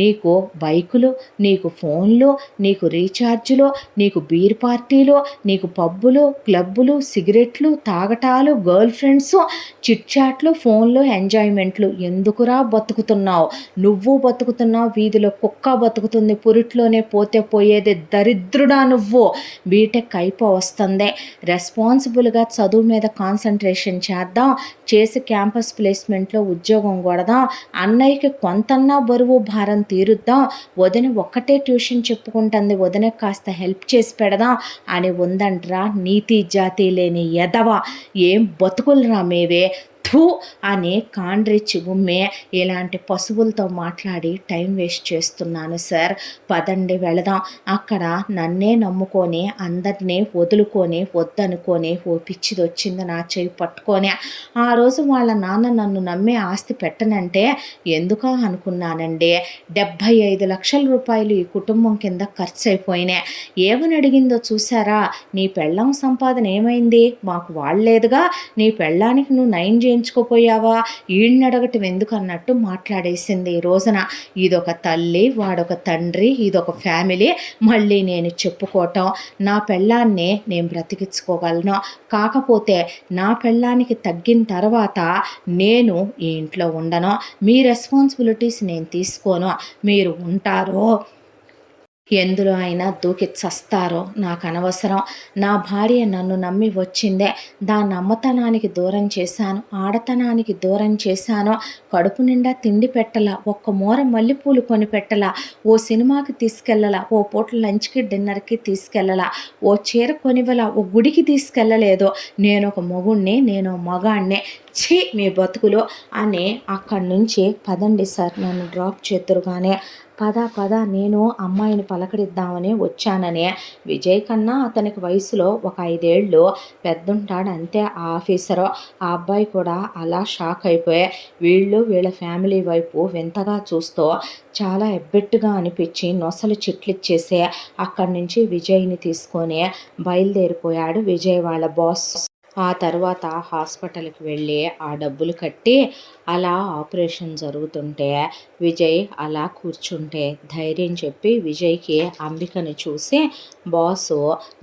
నీకు బైకులు, నీకు ఫోన్లు, నీకు రీఛార్జులు, నీకు బీర్ పార్టీలు, నీకు పబ్బులు, క్లబ్బులు, సిగరెట్లు, తాగటాలు, గర్ల్ ఫ్రెండ్స్, చిట్చాట్లు, ఫోన్లు, ఎంజాయ్మెంట్లు. ఎందుకురా బతుకుతున్నావు? నువ్వు బతుకుతున్నావు, వీధిలో కుక్క బతుకుతుంది, పురిట్లోనే పోతే పోయేది. దరిద్రుడా నువ్వు. బీటెక్ అయిపో వస్తుంది, రెస్పాన్సిబుల్గా చదువు మీద కాన్సన్ట్రేషన్ చేద్దాం, చేసి క్యాంపస్ ప్లేస్మెంట్లో ఉద్యోగం కొడదాం, అన్నయ్యకి కొంతన్నా బరువు భారం తీరుద్దాం, వదిన ఒక్కటే ట్యూషన్ చెప్పుకుంటుంది, వదిన కాస్త హెల్ప్ చేసి పెడదాం అని ఉందంట్రా. నీతి జాతి లేని ఎదవ, ఏం బతుకులరా మేవే అని కాండ్రిచ్చి ఉమ్మే. ఇలాంటి పశువులతో మాట్లాడి టైం వేస్ట్ చేస్తున్నాను సార్, పదండి వెళదాం. అక్కడ నన్నే నమ్ముకొని అందరినీ వదులుకొని వద్దనుకొని ఓ పిచ్చిది వచ్చింది నా చేయి పట్టుకొని. ఆ రోజు వాళ్ళ నాన్న నన్ను నమ్మే ఆస్తి పెట్టనంటే ఎందుకా అనుకున్నానండి. 75 లక్షల రూపాయలు ఈ కుటుంబం కింద ఖర్చు అయిపోయినాయి. ఏమని అడిగిందో చూసారా? నీ పెళ్ళాం సంపాదన ఏమైంది? మాకు వాళ్ళేదుగా, నీ పెళ్ళానికి నువ్వు నయం పట్టించుకోపోయావా, ఈయన్ని అడగటం ఎందుకు అన్నట్టు మాట్లాడేసింది ఈ రోజున. ఇదొక తల్లి, వాడొక తండ్రి, ఇదొక ఫ్యామిలీ, మళ్ళీ నేను చెప్పుకోవటం. నా పెళ్ళాన్నే నేను బ్రతికించుకోగలను, కాకపోతే నా పెళ్ళానికి తగ్గిన తర్వాత నేను ఈ ఇంట్లో ఉండను, మీ రెస్పాన్సిబిలిటీస్ నేను తీసుకోను, మీరు ఉంటారో ఎందులో అయినా దూకి చస్తారో నాకు అనవసరం. నా భార్య నన్ను నమ్మి వచ్చిందే, దాన్ని అమ్మతనానికి దూరం చేశాను, ఆడతనానికి దూరం చేశాను, కడుపు నిండా తిండి పెట్టలా, ఒక్క మూర మల్లెపూలు కొని పెట్టలా, ఓ సినిమాకి తీసుకెళ్ళలా, ఓ పూట లంచ్కి డిన్నర్కి తీసుకెళ్ళలా, ఓ చీర కొనివలా, ఓ గుడికి తీసుకెళ్ళలేదు. నేను ఒక మొగుణ్ణి, నేను మగాణ్ణి, ఛీ మీ బతుకులు అని అక్కడి నుంచి పదండి సార్ నన్ను డ్రాప్ చేతురుగానే, పద నేను అమ్మాయిని పలకరిద్దామని వచ్చానని. విజయ్ కన్నా అతనికి వయసులో ఒక 5 ఏళ్ళు పెద్దుంటాడు అంతే ఆ ఆఫీసరు. ఆ అబ్బాయి కూడా అలా షాక్ అయిపోయి వీళ్ళ ఫ్యామిలీ వైపు వింతగా చూస్తూ చాలా ఎబ్బెట్టుగా అనిపించి నొసలు చిట్లిచ్చేసి అక్కడి నుంచి విజయ్ని తీసుకొని బయలుదేరిపోయాడు విజయ్ వాళ్ళ బాస్. ఆ తర్వాత హాస్పిటల్కి వెళ్ళి ఆ డబ్బులు కట్టి అలా ఆపరేషన్ జరుగుతుంటే విజయ్ అలా కూర్చుంటే ధైర్యం చెప్పి విజయ్కి అంబికను చూసి, బాసు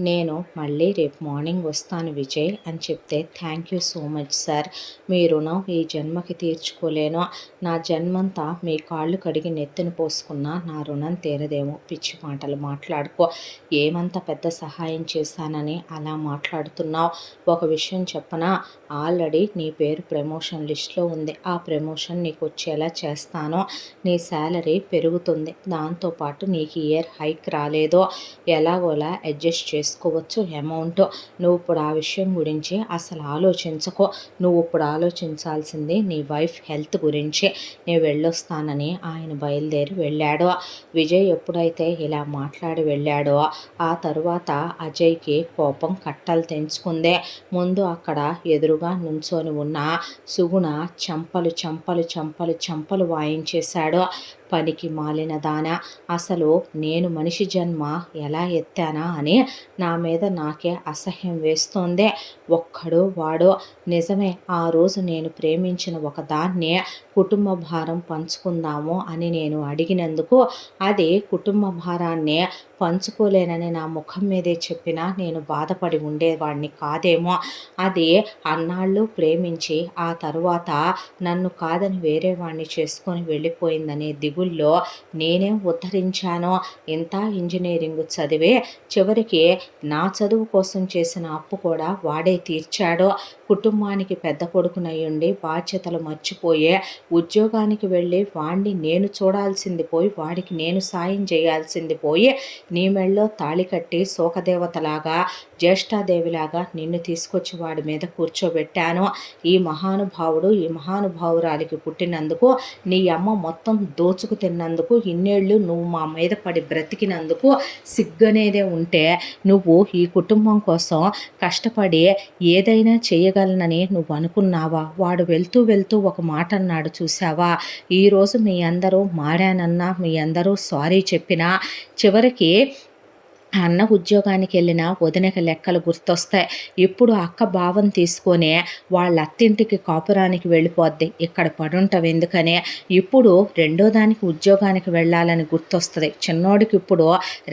నేను మళ్ళీ రేపు మార్నింగ్ వస్తాను విజయ్ అని చెప్తే, thank you so much sir, మీ రుణం ఈ జన్మకి తీర్చుకోలేను, నా జన్మంతా మీ కాళ్ళు కడిగి నెత్తిన పోసుకున్నా నా రుణం తీరదేమో, పిచ్చి మాటలు మాట్లాడుకో, ఏమంత పెద్ద సహాయం చేశానని అలా మాట్లాడుతున్నావు, ఒక విషయం చెప్పనా, ఆల్రెడీ నీ పేరు ప్రమోషన్ లిస్ట్లో ఉంది, ఆ ప్రమోషన్ నీకు వచ్చేలా చేస్తాను, నీ శాలరీ పెరుగుతుంది, దాంతోపాటు నీకు ఇయర్ హైక్ రాలేదో ఎలాగోలా అడ్జస్ట్ చేసుకోవచ్చు అమౌంట్, నువ్వు ఇప్పుడు ఆ విషయం గురించి అసలు ఆలోచించకో, నువ్వు ఇప్పుడు ఆలోచించాల్సింది నీ వైఫ్ హెల్త్ గురించి, నేను వెళ్ళొస్తానని ఆయన బయలుదేరి వెళ్ళాడు. విజయ్ ఎప్పుడైతే ఇలా మాట్లాడి వెళ్ళాడో ఆ తరువాత అజయ్కి కోపం కట్టలు తెంచుకుంది. ముందు అక్కడ ఎదురుగా నుంచొని ఉన్న సుగుణ చంపలు వాయించేశాడు. పనికి మాలిన దాన, అసలు నేను మనిషి జన్మ ఎలా ఎత్తానా అని నా మీద నాకే అసహ్యం వేస్తోంది. ఒక్కడు వాడు నిజమే, ఆ రోజు నేను ప్రేమించిన ఒకదాన్నే కుటుంబ భారం పంచుకుందాము అని నేను అడిగినందుకు అది కుటుంబ భారాన్ని పంచుకోలేనని నా ముఖం మీదే చెప్పినా నేను బాధపడి ఉండేవాడిని కాదేమో, అది అన్నాళ్ళు ప్రేమించి ఆ తరువాత నన్ను కాదని వేరే వాడిని చేసుకొని వెళ్ళిపోయిందనే దిగుల్లో నేనేం ఉద్ధరించానో, ఇంత ఇంజనీరింగ్ చదివే చివరికి నా చదువు కోసం చేసిన అప్పు కూడా వాడే తీర్చాడో, కుటుంబానికి పెద్ద కొడుకునయ్యుండి బాధ్యతలు మర్చిపోయే ఉద్యోగానికి వెళ్ళి వాడిని నేను చూడాల్సింది పోయి వాడికి నేను సాయం చేయాల్సింది పోయి నీ మెళ్ళో తాళి కట్టి శోకదేవతలాగా జ్యేష్ఠాదేవిలాగా నిన్ను తీసుకొచ్చి వాడి మీద కూర్చోబెట్టాను. ఈ మహానుభావురాలికి పుట్టినందుకు, నీ అమ్మ మొత్తం దోచుకు తిన్నందుకు, ఇన్నేళ్ళు నువ్వు మా మీద పడి బ్రతికినందుకు సిగ్గనేదే ఉంటే నువ్వు ఈ కుటుంబం కోసం కష్టపడి ఏదైనా చేయగలనని నువ్వు అనుకున్నావా? వాడు వెళ్తూ ఒక మాట అన్నాడు చూసావా, ఈరోజు మీ అందరూ మారానన్నా, మీ అందరూ సారీ చెప్పినా చివరికి అన్న ఉద్యోగానికి వెళ్ళిన వదినకి లెక్కలు గుర్తొస్తాయి. ఇప్పుడు అక్క భావం తీసుకొని వాళ్ళ అత్తింటికి కాపురానికి వెళ్ళిపోద్ది, ఇక్కడ పడుంటావు ఎందుకనే, ఇప్పుడు రెండో దానికి ఉద్యోగానికి వెళ్ళాలని గుర్తొస్తుంది. చిన్నోడికి ఇప్పుడు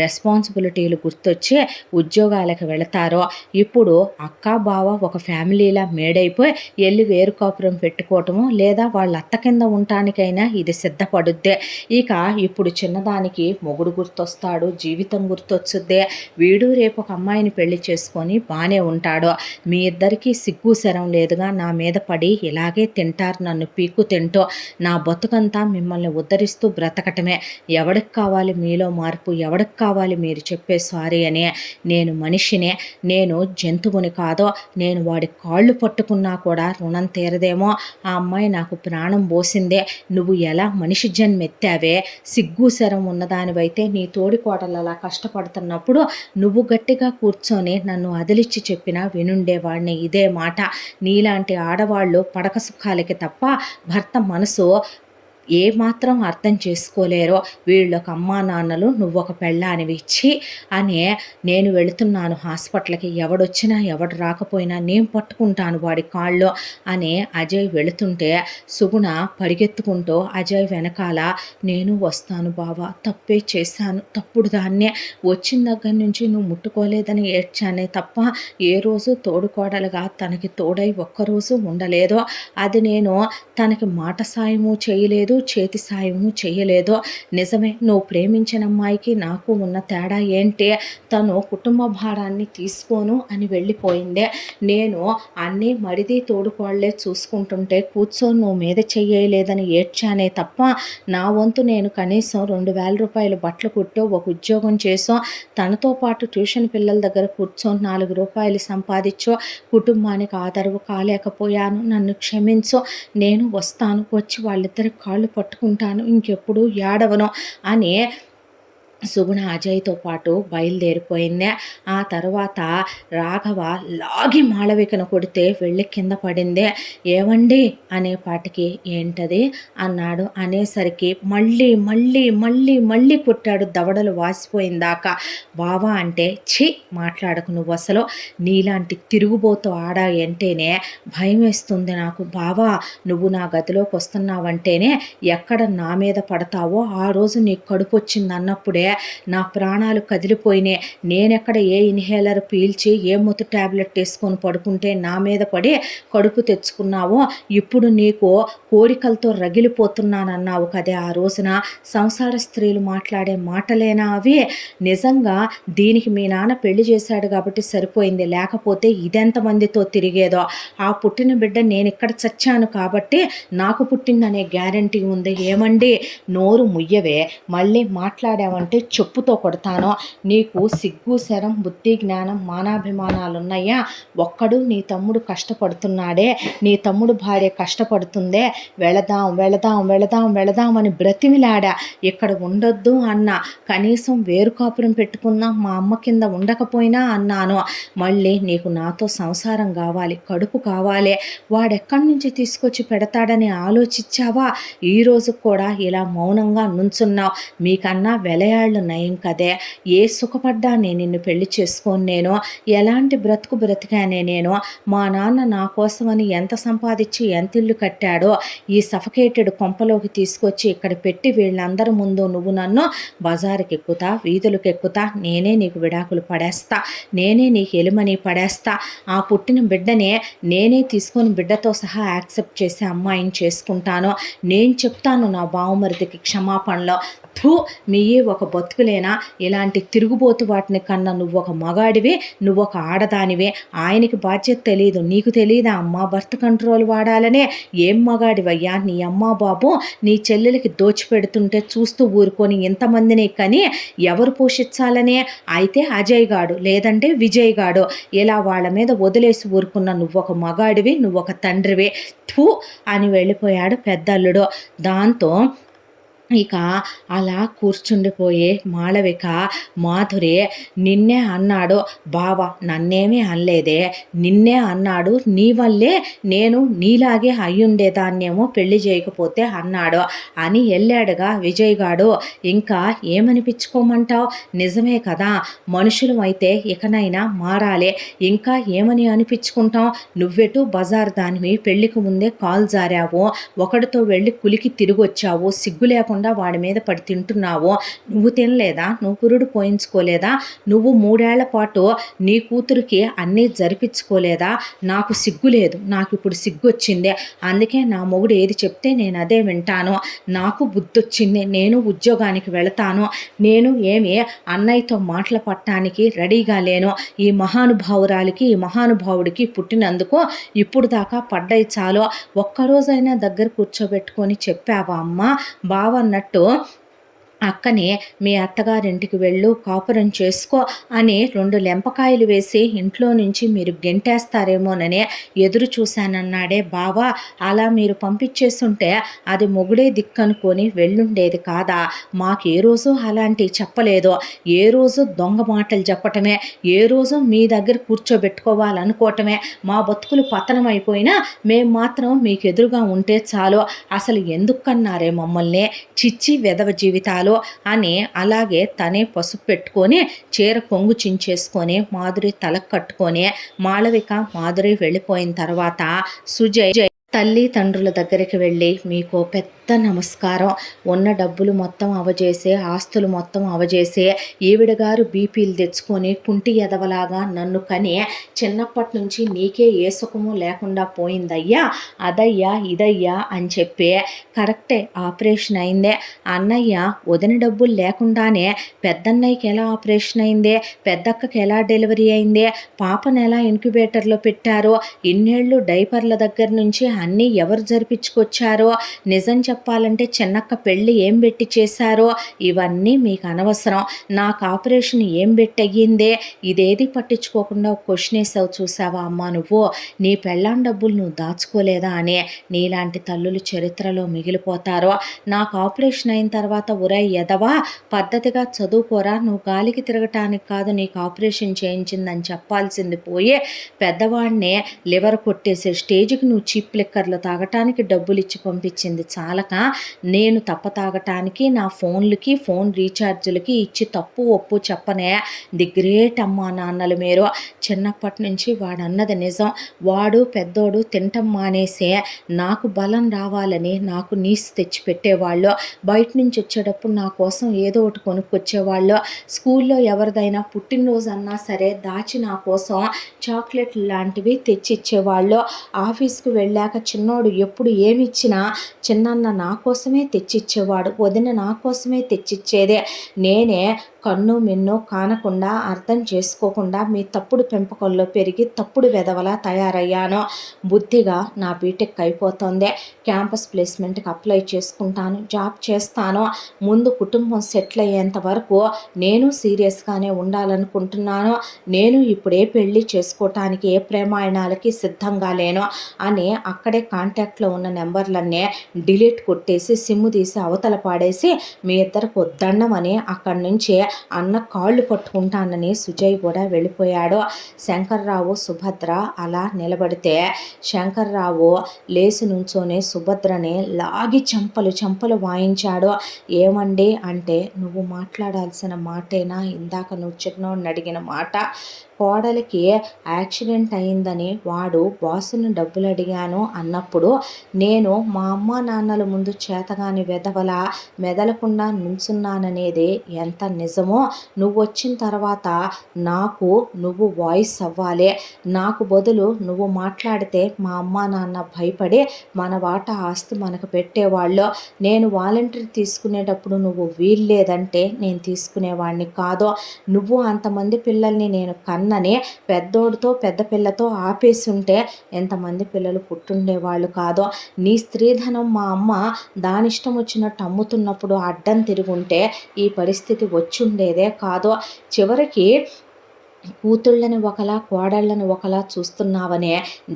రెస్పాన్సిబిలిటీలు గుర్తొచ్చి ఉద్యోగాలకు వెళతారో, ఇప్పుడు అక్క బావ ఒక ఫ్యామిలీలా మేడైపోయి వెళ్ళి వేరు కాపురం పెట్టుకోవటము, లేదా వాళ్ళ అత్త కింద ఉండటానికైనా ఇది సిద్ధపడుద్దే. ఇక ఇప్పుడు చిన్నదానికి మొగుడు గుర్తొస్తాడు, జీవితం గుర్తొచ్చుద్ది, వీడు రేపు ఒక అమ్మాయిని పెళ్లి చేసుకొని బానే ఉంటాడు, మీ ఇద్దరికీ సిగ్గు శరం లేదుగా నా మీద పడి ఇలాగే తింటారు, నన్ను పీక్కు తింటూ నా బతుకంతా మిమ్మల్ని ఉద్ధరిస్తూ బ్రతకటమే, ఎవడికి కావాలి మీలో మార్పు, ఎవడికి కావాలి మీరు చెప్పే సారీ అని, నేను మనిషినే, నేను జంతువుని కాదో, నేను వాడి కాళ్ళు పట్టుకున్నా కూడా రుణం తీరదేమో, ఆ అమ్మాయి నాకు ప్రాణం పోసిందే, నువ్వు ఎలా మనిషి జన్మెత్తావే, సిగ్గు శరం ఉన్నదానివైతే నీ తోడి కోటలు అలా కష్టపడుతున్నప్పుడు నువ్వు గట్టిగా కూర్చొని నన్ను అదిలిచ్చి చెప్పినా వినుండేవాడిని ఇదే మాట. నీలాంటి ఆడవాళ్ళు పడక సుఖాలకి తప్ప భర్త మనసు ఏమాత్రం అర్థం చేసుకోలేరో వీళ్ళొక అమ్మా నాన్నలు, నువ్వొక పెళ్ళానివి ఛీ అనే నేను వెళుతున్నాను హాస్పిటల్‌కి. ఎవడొచ్చినా ఎవడు రాకపోయినా నేను పట్టుకుంటాను వాడి కాళ్ళు అని అజయ్ వెళుతుంటే సుగుణ పరిగెత్తుకుంటూ అజయ్ వెనకాల నేను వస్తాను బావ, తప్పే చేశాను, తప్పుడు దాన్నే, వచ్చిన దగ్గర నుంచి నువ్వు ముట్టుకోలేదని ఏడ్చానే తప్ప ఏ రోజు తోడుకోడలుగా తనకి తోడై ఒక్కరోజు ఉండలేదో, అది నేను తనకి మాట సాయము చేయలేదు, చేతి సాయము చేయలేదు. నిజమే, నువ్వు ప్రేమించిన అమ్మాయికి నాకు ఉన్న తేడా ఏంటి, తను కుటుంబ భారాన్ని తీసుకోను అని వెళ్ళిపోయిందే. నేను అన్నీ మడిది తోడుకోళ్లే చూసుకుంటుంటే కూర్చొని నువ్వు మీద చెయ్యలేదని ఏడ్చానే తప్ప నా వంతు నేను కనీసం 2,000 రూపాయలు బట్టలు కుట్టో ఒక ఉద్యోగం చేసో తనతో పాటు ట్యూషన్ పిల్లల దగ్గర కూర్చొని 4 రూపాయలు సంపాదించో కుటుంబానికి ఆదరవు కాలేకపోయాను, నన్ను క్షమించు, నేను వస్తాను, వచ్చి వాళ్ళిద్దరి కాళ్ళు పట్టుకుంటాను, ఇంకెప్పుడు ఏడవను అని సుగుణ అజయ్‌తో పాటు బయలుదేరిపోయింది. ఆ తర్వాత రాఘవ లాగి మాళవికను కొడితే వెళ్ళి కింద పడింది. ఏవండీ అనేపాటికి ఏంటది అన్నాడు. అనేసరికి మళ్ళీ మళ్ళీ మళ్ళీ మళ్ళీ కొట్టాడు దవడలు వాసిపోయిందాకా. బావా అంటే ఛీ మాట్లాడకు నువ్వు, అసలు నీలాంటి తిరుగుబోతు ఆడ అంటేనే భయం వేస్తుంది నాకు. బావా నువ్వు నా గదిలోకి వస్తున్నావంటేనే ఎక్కడ నా మీద పడతావో ఆ రోజు నీకు కడుపు వచ్చింది అన్నప్పుడే నా ప్రాణాలు కదిలిపోయినాయి. నేనెక్కడ ఏ ఇన్హేలర్ పీల్చి ఏ ముత్తు ట్యాబ్లెట్ వేసుకొని పడుకుంటే నా మీద పడి కడుపు తెచ్చుకున్నావో, ఇప్పుడు నీకు కోరికలతో రగిలిపోతున్నానన్నావు కదే ఆ రోజున. సంసార స్త్రీలు మాట్లాడే మాటలేనా అవి? నిజంగా దీనికి మీ నాన్న పెళ్లి చేశాడు కాబట్టి సరిపోయింది, లేకపోతే ఇదెంతమందితో తిరిగేదో. ఆ పుట్టిన బిడ్డ నేను ఇక్కడ చచ్చాను కాబట్టి నాకు పుట్టిందనే గ్యారంటీ ఉంది. ఏమండి నోరు ముయ్యవే, మళ్ళీ మాట్లాడావంటే చెప్పుతో కొడతాను. నీకు సిగ్గు శరం బుద్ధి జ్ఞానం మానాభిమానాలున్నాయా? ఒక్కడు నీ తమ్ముడు కష్టపడుతున్నాడే, నీ తమ్ముడు భార్య కష్టపడుతుందే, వెళదాం వెళదాం వెళదాం వెళదామని బ్రతిమిలాడా. ఇక్కడ ఉండొద్దు అన్నా, కనీసం వేరు కాపురం పెట్టుకుందాం మా అమ్మ కింద ఉండకపోయినా అన్నాను. మళ్ళీ నీకు నాతో సంసారం కావాలి, కడుపు కావాలి, వాడెక్కడి నుంచి తీసుకొచ్చి పెడతాడని ఆలోచించావా? ఈరోజు కూడా ఇలా మౌనంగా నుంచున్నావు. మీకన్నా వెలయాళ్ళు నయం కదే. ఏ సుఖపడ్డా నేను నిన్ను పెళ్లి చేసుకోను. నేను ఎలాంటి బ్రతుకు బ్రతికానే నేను. మా నాన్న నా కోసమని ఎంత సంపాదించి ఎంత ఇల్లు కట్టాడో ఈ సఫకేటెడ్ కొంపలోకి తీసుకొచ్చి ఇక్కడ పెట్టి వీళ్ళందరి ముందు నువ్వు నన్ను బజారుకి ఎక్కుతా, వీధులకు ఎక్కుతా, నేనే నీకు విడాకులు పడేస్తా, నేనే నీకు ఎలుమని పడేస్తా, ఆ పుట్టిన బిడ్డనే నేనే తీసుకొని బిడ్డతో సహా యాక్సెప్ట్ చేసి అమ్మాయిని చేసుకుంటాను. నేను చెప్తాను నా బావమరిదికి క్షమాపణలో. థూ మీయే ఒక బతుకులేనా? ఇలాంటి తిరుగుబోతు వాటిని కన్నా నువ్వొక మగాడివి, నువ్వొక ఆడదానివే. ఆయనకి బాధ్యత తెలియదు, నీకు తెలియదా అమ్మా బర్త్ కంట్రోల్ వాడాలనే? ఏం మగాడివయ్యా నీ అమ్మా బాబు నీ చెల్లెలకి దోచిపెడుతుంటే చూస్తూ ఊరుకొని ఇంతమందిని కని ఎవరు పోషించాలనే? అయితే అజయ్ గాడు లేదంటే విజయ్ గాడు ఇలా వాళ్ళ మీద వదిలేసి ఊరుకున్న నువ్వొక మగాడివి, నువ్వొక తండ్రివి, థూ అని వెళ్ళిపోయాడు పెద్దల్లుడు. దాంతో ఇక అలా కూర్చుండిపోయే మాళవిక మాధురి నిన్నే అన్నాడు బావ, నన్నేమీ అనలేదే, నిన్నే అన్నాడు, నీ వల్లే నేను నీలాగే అయ్యుండేదాన్నేమో పెళ్లి చేయకపోతే అన్నాడు అని వెళ్ళాడుగా విజయ్ గాడు. ఇంకా ఏమనిపించుకోమంటావు? నిజమే కదా, మనుషులు అయితే ఇకనైనా మారాలి. ఇంకా ఏమని అనిపించుకుంటాం? నువ్వెటు బజార్ దానివి, పెళ్లికి ముందే కాల్ జారావు, ఒకడితో వెళ్ళి కులికి తిరిగి వచ్చావు, సిగ్గు లేకుండా వాడి మీద పడి తింటున్నావు. నువ్వు తినలేదా? నువ్వు పురుడు పోయించుకోలేదా? నువ్వు 3 ఏళ్ల పాటు నీ కూతురికి అన్నీ జరిపించుకోలేదా? నాకు సిగ్గు లేదు, నాకు ఇప్పుడు సిగ్గు వచ్చింది, అందుకే నా మొగుడు ఏది చెప్తే నేను అదే వింటాను. నాకు బుద్ధి వచ్చింది, నేను ఉద్యోగానికి వెళతాను. నేను ఏమి అన్నయ్యతో మాటలు పట్టడానికి రెడీగా లేను. ఈ మహానుభావురాలికి ఈ మహానుభావుడికి పుట్టినందుకు ఇప్పుడు దాకా పడ్డాయి చాలు. ఒక్కరోజైనా దగ్గర కూర్చోబెట్టుకొని చెప్పావా అమ్మ బావ అన్నట్టు అక్కనే మీ అత్తగారింటికి వెళ్ళు కాపురం చేసుకో అని 2 లెంపకాయలు వేసి ఇంట్లో నుంచి మీరు గెంటేస్తారేమోనని ఎదురు చూశానన్నాడే బావ. అలా మీరు పంపించేస్తుంటే అది మొగుడే దిక్కనుకొని వెళ్ళుండేది కాదా? మాకే రోజు అలాంటివి చెప్పలేదు. ఏ రోజు దొంగ మాటలు చెప్పటమే, ఏ రోజు మీ దగ్గర కూర్చోబెట్టుకోవాలనుకోవటమే. మా బతుకులు పతనమైపోయినా మేము మాత్రం మీకెదురుగా ఉంటే చాలు. అసలు ఎందుకన్నారే మమ్మల్ని? చిచ్చి వెధవ జీవితాలు అని అలాగే తనే పసుపు పెట్టుకొని చీర కొంగు చించేసుకొని మాధురి తలకు కట్టుకొని మాళవిక మాధురి వెళ్ళిపోయిన తర్వాత సుజయ్ తల్లి తండ్రుల దగ్గరికి వెళ్ళి మీకు పెద్ద నమస్కారం, ఉన్న డబ్బులు మొత్తం అవజేసి ఆస్తులు మొత్తం అవజేసి ఈవిడ గారు బీపీలు తెచ్చుకొని కుంటి ఎదవలాగా నన్ను కని చిన్నప్పటి నుంచి నీకే ఏ సుఖము లేకుండా పోయిందయ్యా, అదయ్యా ఇదయ్యా అని చెప్పి కరెక్టే ఆపరేషన్ అయిందే. అన్నయ్య వదిన డబ్బులు లేకుండానే పెద్దన్నయ్యకి ఎలా ఆపరేషన్ అయిందే, పెద్దక్కకి ఎలా డెలివరీ అయిందే, పాపను ఎలా ఇంక్యుబేటర్లో పెట్టారో, ఇన్నేళ్ళు డైపర్ల దగ్గర నుంచి అన్నీ ఎవరు జరిపించుకొచ్చారో, నిజం చెప్పాలంటే చిన్నక్క పెళ్ళి ఏం పెట్టి చేశారో ఇవన్నీ మీకు అనవసరం. నాకు ఆపరేషన్ ఏం పెట్టి అయ్యిందే ఇదేది పట్టించుకోకుండా క్వశ్చన్ వేసావు చూసావా అమ్మా నువ్వు. నీ పెళ్ళాం డబ్బులు నువ్వు దాచుకోలేదా అని నీలాంటి తల్లులు చరిత్రలో మిగిలిపోతారో. నాకు ఆపరేషన్ అయిన తర్వాత ఉరై ఎదవా పద్ధతిగా చదువుకోరా, నువ్వు గాలికి తిరగటానికి కాదు నీకు ఆపరేషన్ చేయించిందని చెప్పాల్సింది పోయి పెద్దవాడినే లివర్ కొట్టేసే స్టేజ్కి నువ్వు చీప్ లిక్కర్లు తాగటానికి డబ్బులు ఇచ్చి పంపించింది చాలక నేను తప్ప తాగటానికి నా ఫోన్లకి ఫోన్ రీఛార్జులకి ఇచ్చి తప్పు ఒప్పు చెప్పనే. ది గ్రేట్ అమ్మా నాన్నలు మీరు. చిన్నప్పటి నుంచి వాడన్నది నిజం. వాడు పెద్దోడు తింటం మానేసే నాకు బలం రావాలని నాకు నీసు తెచ్చి పెట్టేవాళ్ళు. బయట నుంచి వచ్చేటప్పుడు నా కోసం ఏదో ఒకటి కొనుక్కొచ్చేవాళ్ళు. స్కూల్లో ఎవరిదైనా పుట్టినరోజు అన్నా సరే దాచి నా కోసం చాక్లెట్లు లాంటివి తెచ్చిచ్చేవాళ్ళు. ఆఫీస్కి వెళ్ళాక చిన్నోడు ఎప్పుడు ఏమిచ్చినా చిన్నన్న నా కోసమే తెచ్చిచ్చేవాడు, వదిన నా కోసమే తెచ్చిచ్చేదే. నేనే కన్ను మిన్ను కానకుండా అర్థం చేసుకోకుండా మీ తప్పుడు పెంపకంలో పెరిగి తప్పుడు వెధవలా తయారయ్యాను. బుద్ధిగా నా బీటెక్ అయిపోతుంది, క్యాంపస్ ప్లేస్మెంట్కి అప్లై చేసుకుంటాను, జాబ్ చేస్తాను. ముందు కుటుంబం సెటిల్ అయ్యేంత వరకు నేను సీరియస్గానే ఉండాలనుకుంటున్నాను. నేను ఇప్పుడే పెళ్ళి చేసుకోవటానికి ఏ ప్రేమాయణాలకి సిద్ధంగా లేను అని అక్కడే కాంటాక్ట్లో ఉన్న నెంబర్లన్నీ డిలీట్ కొట్టేసి సిమ్ము తీసి అవతల పాడేసి మీ ఇద్దరికి వద్దండమని అక్కడి నుంచి అన్న కాళ్ళు పట్టుకుంటానని సుజయ్ కూడా వెళ్ళిపోయాడు. శంకర్రావు సుభద్ర అలా నిలబడితే శంకర్రావు లేచి నుంచోనే సుభద్రని లాగి చెంపలు వాయించాడు. ఏమండి అంటే నువ్వు మాట్లాడాల్సిన మాటేనా ఇందాక నువ్వు చిన్నోడిని అడిగిన మాట? కోడలికి యాక్సిడెంట్ అయిందని వాడు బాసుని డబ్బులు అడిగాను అన్నప్పుడు నేను మా అమ్మ నాన్నల ముందు చేతగాని వెధవలా మెదలకుండా నుంచున్నాననేది ఎంత నిజమో నువ్వు వచ్చిన తర్వాత నాకు నువ్వు వాయిస్ అవ్వాలి. నాకు బదులు నువ్వు మాట్లాడితే మా అమ్మ నాన్న భయపడి మన వాటా ఆస్తి మనకు పెట్టేవాళ్ళు. నేను వాలంటీర్ తీసుకునేటప్పుడు నువ్వు వీల్లేదంటే నేను తీసుకునేవాడిని కాదు. నువ్వు అంతమంది పిల్లల్ని నేను కన్నని పెద్దోడితో పెద్ద పిల్లతో ఆపేసి ఉంటే ఎంతమంది పిల్లలు పుట్టుండేవాళ్ళు కాదు. నీ స్త్రీధనం మా అమ్మ దానిష్టం వచ్చినట్టు అమ్ముతున్నప్పుడు అడ్డం తిరుగుంటే ఈ పరిస్థితి వచ్చుండేదే కాదు. చివరికి కూతుళ్ళని ఒకలా కోడళ్ళని ఒకలా చూస్తున్నావనే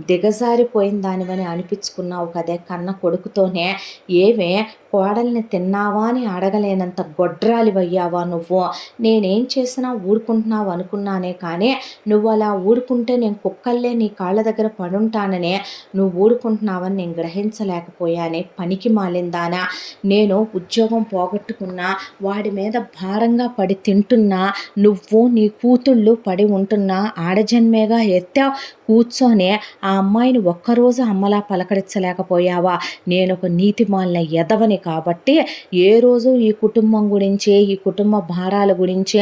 దిగజారిపోయిన దానివని అనిపించుకున్నావు కదే కన్న కొడుకుతోనే. ఏమే కోడల్ని తిన్నావా అని అడగలేనంత గొడ్రాలివయ్యావా నువ్వు? నేనేం చేసినా ఊరుకుంటున్నావు అనుకున్నానే కానీ నువ్వు అలా ఊరుకుంటే నేను కుక్కల్లే నీ కాళ్ళ దగ్గర పడుంటాననే నువ్వు ఊరుకుంటున్నావని నేను గ్రహించలేకపోయానే. పనికి మాలిందానా, నేను ఉద్యోగం పోగొట్టుకున్నా వాడి మీద భారంగా పడి తింటున్నా, నువ్వు నీ కూతుళ్ళు పడి ఉంటున్నా ఆడజన్మేగా ఎత్తావు. కూర్చొని ఆ అమ్మాయిని ఒక్కరోజు అమ్మలా పలకరించలేకపోయావా? నేను ఒక నీతిమాలిన ఎదవని కాబట్టి ఏ రోజు ఈ కుటుంబం గురించి ఈ కుటుంబ భారాల గురించే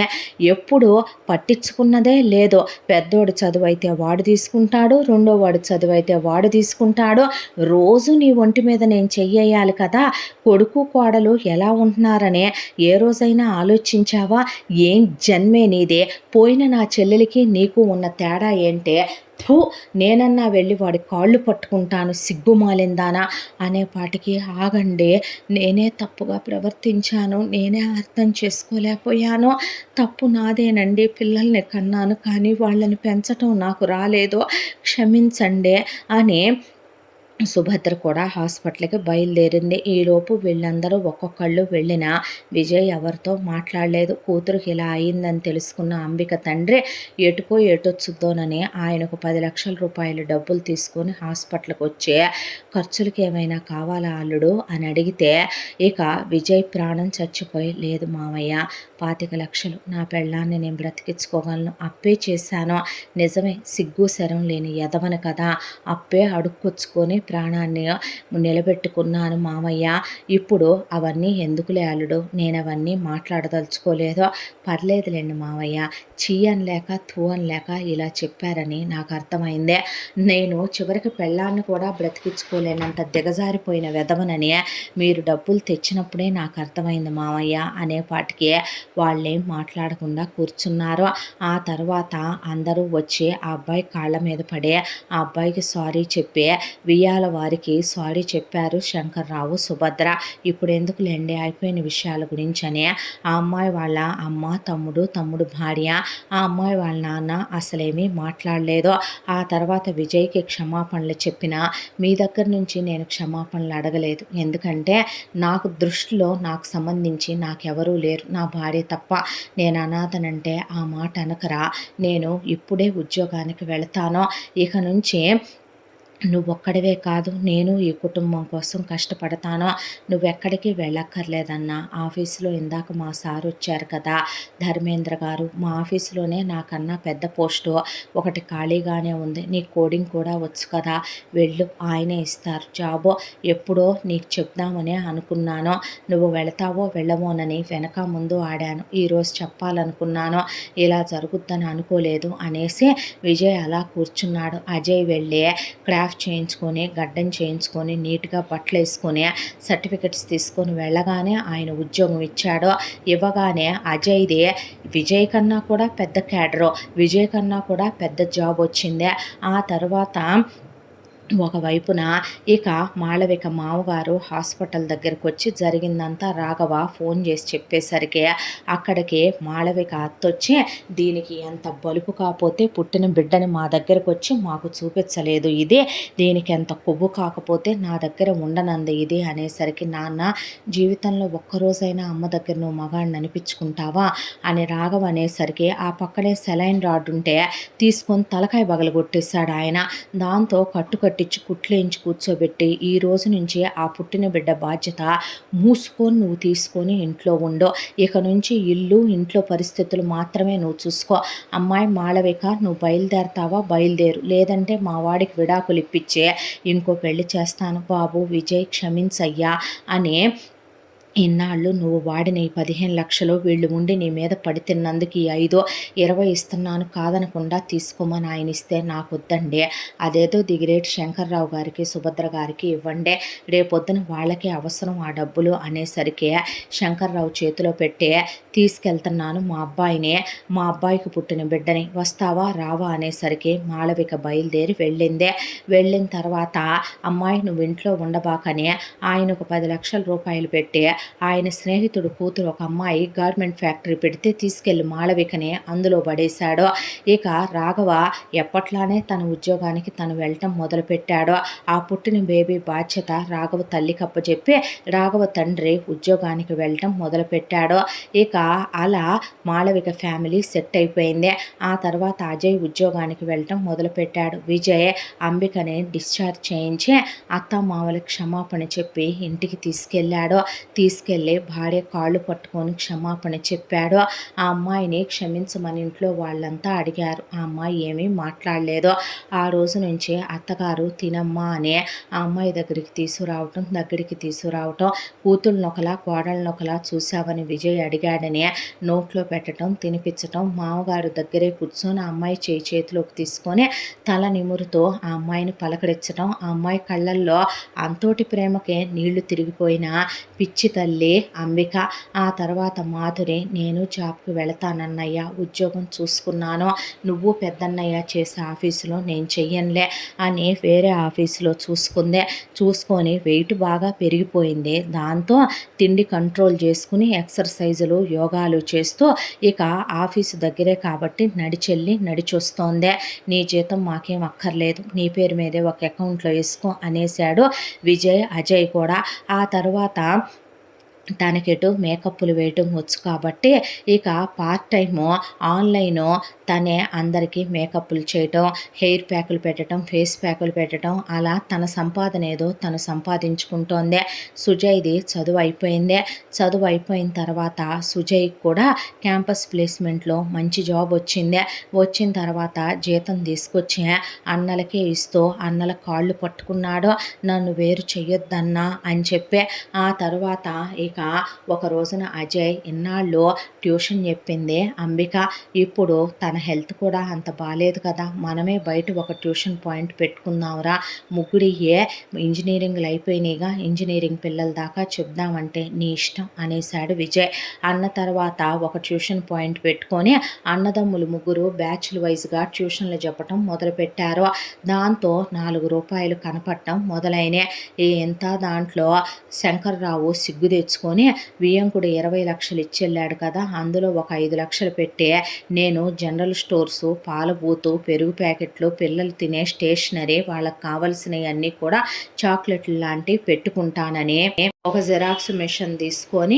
ఎప్పుడు పట్టించుకున్నదే లేదు. పెద్దోడు చదువు అయితే వాడు తీసుకుంటాడు, రెండో వాడు చదువు అయితే వాడు తీసుకుంటాడు. రోజు నీ ఒంటి మీద నేను చెయ్యాలి కదా. కొడుకు కోడలు ఎలా ఉంటున్నారనే ఏ రోజైనా ఆలోచించావా? ఏం జన్మే నీదే. పోయిన నా చెల్లి చెల్లెలికి నీకు ఉన్న తేడా ఏంటే, థూ, నేనన్నా వెళ్ళి వాడి కాళ్ళు పట్టుకుంటాను సిగ్గుమాలిందానా అనేపాటికి, ఆగండి, నేనే తప్పుగా ప్రవర్తించాను, నేనే అర్థం చేసుకోలేకపోయాను, తప్పు నాదేనండి, పిల్లల్ని కన్నాను కానీ వాళ్ళని పెంచటం నాకు రాలేదు, క్షమించండి అని సుభద్ర కూడా హాస్పిటల్‌కి బయలుదేరింది. ఈలోపు వీళ్ళందరూ ఒక్కొక్కళ్ళు వెళ్ళినా విజయ్ ఎవరితో మాట్లాడలేదు. కూతురికి ఇలా అయిందని తెలుసుకున్న అంబిక తండ్రి ఎటుకో ఎటొచ్చుద్దోనని ఆయనకు 10,00,000 రూపాయలు డబ్బులు తీసుకొని హాస్పిటల్‌కొచ్చి, ఖర్చులకి ఏమైనా కావాలా అల్లుడు అని అడిగితే, ఇక విజయ్ ప్రాణం చచ్చిపోయి, లేదు మావయ్య, 25,00,000 నా పెళ్ళాన్ని నేను బ్రతికించుకోగలను, అప్పే చేశాను, నిజమే, సిగ్గు శరం లేని ఎదవను కదా, అప్పే అడుక్కొచ్చుకొని ప్రాణాన్ని నిలబెట్టుకున్నాను మామయ్య, ఇప్పుడు అవన్నీ ఎందుకులే అల్లుడు, నేనవన్నీ మాట్లాడదలుచుకోలేదు, పర్లేదులేండి మావయ్య, చీ అనలేక తూ అనలేక ఇలా చెప్పారని నాకు అర్థమైందే, నేను చివరికి పెళ్ళాన్ని కూడా బ్రతికించుకోలేనంత దిగజారిపోయిన వెధవనని మీరు డబ్బులు తెచ్చినప్పుడే నాకు అర్థమైంది మావయ్య అనేపాటికి వాళ్ళేం మాట్లాడకుండా కూర్చున్నారు. ఆ తర్వాత అందరూ వచ్చి ఆ అబ్బాయి కాళ్ళ మీద పడి ఆ అబ్బాయికి సారీ చెప్పి వియ్యాల వారికి సారీ చెప్పారు శంకర్రావు, సుభద్ర. ఇప్పుడు ఎందుకులేండి అయిపోయిన విషయాల గురించని ఆ అమ్మాయి వాళ్ళ అమ్మ, తమ్ముడు భార్య, ఆ అమ్మాయి వాళ్ళ నాన్న అసలేమీ మాట్లాడలేదు. ఆ తర్వాత విజయ్కి క్షమాపణలు చెప్పినా మీ దగ్గర నుంచి నేను క్షమాపణలు అడగలేదు, ఎందుకంటే నాకు దృష్టిలో నాకు సంబంధించి నాకెవరూ లేరు, నా భార్య తప్ప, నేను అనాథనంటే ఆ మాట అనకరా, నేను ఇప్పుడే ఉద్యోగానికి వెళతాను, ఇక నుంచి నువ్వొక్కడివే కాదు, నేను ఈ కుటుంబం కోసం కష్టపడతాను, నువ్వెక్కడికి వెళ్ళక్కర్లేదన్నా, ఆఫీసులో ఇందాక మా సార్ వచ్చారు కదా ధర్మేంద్ర గారు, మా ఆఫీసులోనే నాకన్నా పెద్ద పోస్టు ఒకటి ఖాళీగానే ఉంది, నీ కోడింగ్ కూడా వచ్చు కదా, వెళ్ళు, ఆయనే ఇస్తారు జాబు, ఎప్పుడో నీకు చెప్దామని అనుకున్నాను, నువ్వు వెళతావో వెళ్ళమోనని వెనక ముందు ఆడాను, ఈరోజు చెప్పాలనుకున్నాను, ఇలా జరుగుద్దని అనుకోలేదు అనేసి విజయ్ అలా కూర్చున్నాడు. అజయ్ వెళ్ళి చేయించుకొని, గడ్డం చేయించుకొని, నీట్‌గా బట్టలేసుకొని, సర్టిఫికెట్స్ తీసుకొని వెళ్ళగానే ఆయన ఉద్యోగం ఇచ్చాడు. ఇవ్వగానే అజయ్‌ది విజయ్ కన్నా కూడా పెద్ద క్యాడరు, విజయ్ కన్నా కూడా పెద్ద జాబ్ వచ్చింది. ఆ తర్వాత ఒకవైపున ఇక మాళవిక మామగారు హాస్పిటల్ దగ్గరకు వచ్చి జరిగిందంతా రాఘవ ఫోన్ చేసి చెప్పేసరికి అక్కడికి మాళవిక అత్తొచ్చి, దీనికి ఎంత బలుపు కాకపోతే పుట్టిన బిడ్డని మా దగ్గరకు వచ్చి మాకు చూపించలేదు ఇది, దీనికి ఎంత కొవ్వు కాకపోతే నా దగ్గర ఉండనంది ఇది అనేసరికి, నాన్న, జీవితంలో ఒక్కరోజైనా అమ్మ దగ్గర నువ్వు మగాడిని అనిపించుకుంటావా అని రాఘవ అనేసరికి, ఆ పక్కనే సెలైన్ రాడ్ ఉంటే తీసుకొని తలకాయ పగలగొట్టేశాడు ఆయన. దాంతో కట్టించి కుట్లేయించి కూర్చోబెట్టి, ఈ రోజు నుంచి ఆ పుట్టిన బిడ్డ బాధ్యత మూసుకొని నువ్వు తీసుకొని ఇంట్లో ఉండు, ఇక నుంచి ఇల్లు ఇంట్లో పరిస్థితులు మాత్రమే నువ్వు చూసుకో, అమ్మాయి మాళవిక, నువ్వు బయలుదేరతావా బయలుదేరు, లేదంటే మా వాడికి విడాకులు ఇప్పించే ఇంకో పెళ్లి చేస్తాను బాబు, విజయ్ క్షమించయ్యా అని, ఇన్నాళ్ళు నువ్వు వాడిన ఈ 15,00,000 వీళ్ళు ఉండి నీ మీద పడి తిన్నందుకు ఈ 5, 20 ఇస్తున్నాను, కాదనకుండా తీసుకోమని ఆయన ఇస్తే నాకొద్దండి, అదేదో దిగిరేటి శంకర్రావు గారికి, సుభద్ర గారికి ఇవ్వండి, రేపొద్దున వాళ్ళకి అవసరం ఆ డబ్బులు అనేసరికి శంకర్రావు చేతిలో పెట్టి, తీసుకెళ్తున్నాను మా అబ్బాయిని, మా అబ్బాయికి పుట్టిన బిడ్డని, వస్తావా రావా అనేసరికి మాళవిక బయలుదేరి వెళ్ళిన తర్వాత, అమ్మాయి నువ్వు ఇంట్లో ఉండబాకని ఆయనకు 10,00,000 రూపాయలు పెట్టి, ఆయన స్నేహితుడు కూతురు ఒక అమ్మాయి గార్మెంట్ ఫ్యాక్టరీ పెడితే తీసుకెళ్లి మాళవికని అందులో పడేశాడు. ఇక రాఘవ ఎప్పట్లానే తన ఉద్యోగానికి తను వెళ్ళటం మొదలుపెట్టాడు. ఆ పుట్టిన బేబీ బాధ్యత రాఘవ తల్లికి అప్పచెప్పి రాఘవ తండ్రి ఉద్యోగానికి వెళ్ళటం మొదలుపెట్టాడు. ఇక అలా మాళవిక ఫ్యామిలీ సెట్ అయిపోయింది. ఆ తర్వాత అజయ్ ఉద్యోగానికి వెళ్ళటం మొదలుపెట్టాడు. విజయ్ అంబికని డిశ్చార్జ్ చేయించి అత్తమామలకు క్షమాపణ చెప్పి ఇంటికి తీసుకెళ్ళి భార్య కాళ్ళు పట్టుకొని క్షమాపణ చెప్పాడు. ఆ అమ్మాయిని క్షమించమని ఇంట్లో వాళ్ళంతా అడిగారు. ఆ అమ్మాయి ఏమీ మాట్లాడలేదు. ఆ రోజు నుంచి అత్తగారు తినమ్మా అని ఆ అమ్మాయి దగ్గరికి తీసుకురావటం, కూతుళ్ళనొకలా కోడళ్ళనొకలా చూశావని విజయ్ అడిగాడని నోట్లో పెట్టడం, తినిపించటం, మామగారు దగ్గరే కూర్చొని ఆ అమ్మాయి చేతిలోకి తీసుకొని తల నిమురుతో ఆ అమ్మాయిని పలకరించడం, ఆ అమ్మాయి కళ్ళల్లో అంతోటి ప్రేమకే నీళ్లు తిరిగిపోయిన పిచ్చి తల్లి అంబిక. ఆ తర్వాత మాధురి, నేను జాబ్కి వెళతానన్నయ్య, ఉద్యోగం చూసుకున్నాను, నువ్వు పెద్దన్నయ్య చేసే ఆఫీసులో నేను చెయ్యనులే అని వేరే ఆఫీసులో చూసుకొని వెయిట్ బాగా పెరిగిపోయింది. దాంతో తిండి కంట్రోల్ చేసుకుని ఎక్సర్సైజులు యోగాలు చేస్తూ ఇక ఆఫీసు దగ్గరే కాబట్టి నడిచొస్తోంది. నీ జీతం మాకేం అక్కర్లేదు, నీ పేరు మీదే ఒక అకౌంట్లో వేసుకో అనేసాడు విజయ్, అజయ్ కూడా. ఆ తర్వాత తనకెటు మేకప్లు వేయటం వచ్చు కాబట్టి ఇక పార్ట్ టైము ఆన్లైను తనే అందరికీ మేకప్లు చేయటం, హెయిర్ ప్యాకులు పెట్టడం, ఫేస్ ప్యాకులు పెట్టడం, అలా తన సంపాదన ఏదో తను సంపాదించుకుంటోంది. సుజయ్ది చదువు అయిపోయిన తర్వాత సుజయ్ కూడా క్యాంపస్ ప్లేస్మెంట్లో మంచి జాబ్ వచ్చిన తర్వాత జీతం తీసుకొచ్చి అన్నలకే ఇస్తూ అన్నల కాళ్ళు పట్టుకున్నాడు, నన్ను వేరు చెయ్యొద్దన్నా అని చెప్పి. ఆ తర్వాత ఇక ఒక రోజున అజయ్ ఇన్నాళ్ళు ట్యూషన్ చెప్పింది అంబిక, ఇప్పుడు తన హెల్త్ కూడా అంత బాలేదు కదా, మనమే బయట ఒక ట్యూషన్ పాయింట్ పెట్టుకుందాంరా, ముగ్గుడియే ఇంజనీరింగ్లు అయిపోయినాయిగా, ఇంజనీరింగ్ పిల్లల దాకా చెప్దామంటే నీ ఇష్టం అనేసాడు విజయ్. అన్న తర్వాత ఒక ట్యూషన్ పాయింట్ పెట్టుకొని అన్నదమ్ములు ముగ్గురు బ్యాచ్లు వైజ్గా ట్యూషన్లు చెప్పటం మొదలుపెట్టారు. దాంతో 4 రూపాయలు కనపడటం మొదలైనే. ఎంత దాంట్లో శంకర్రావు సిగ్గు తెచ్చుకొని వియ్యంకుడు 20 లక్షలు ఇచ్చెళ్ళాడు కదా, అందులో ఒక 5 లక్షలు పెట్టి నేను జనరల్ స్టోర్సు, పాల బూతు, పెరుగు ప్యాకెట్లు, పిల్లలు తినే స్టేషనరీ, వాళ్ళకి కావలసినవన్నీ కూడా చాక్లెట్లు లాంటివి పెట్టుకుంటానని ఒక జిరాక్స్ మిషన్ తీసుకొని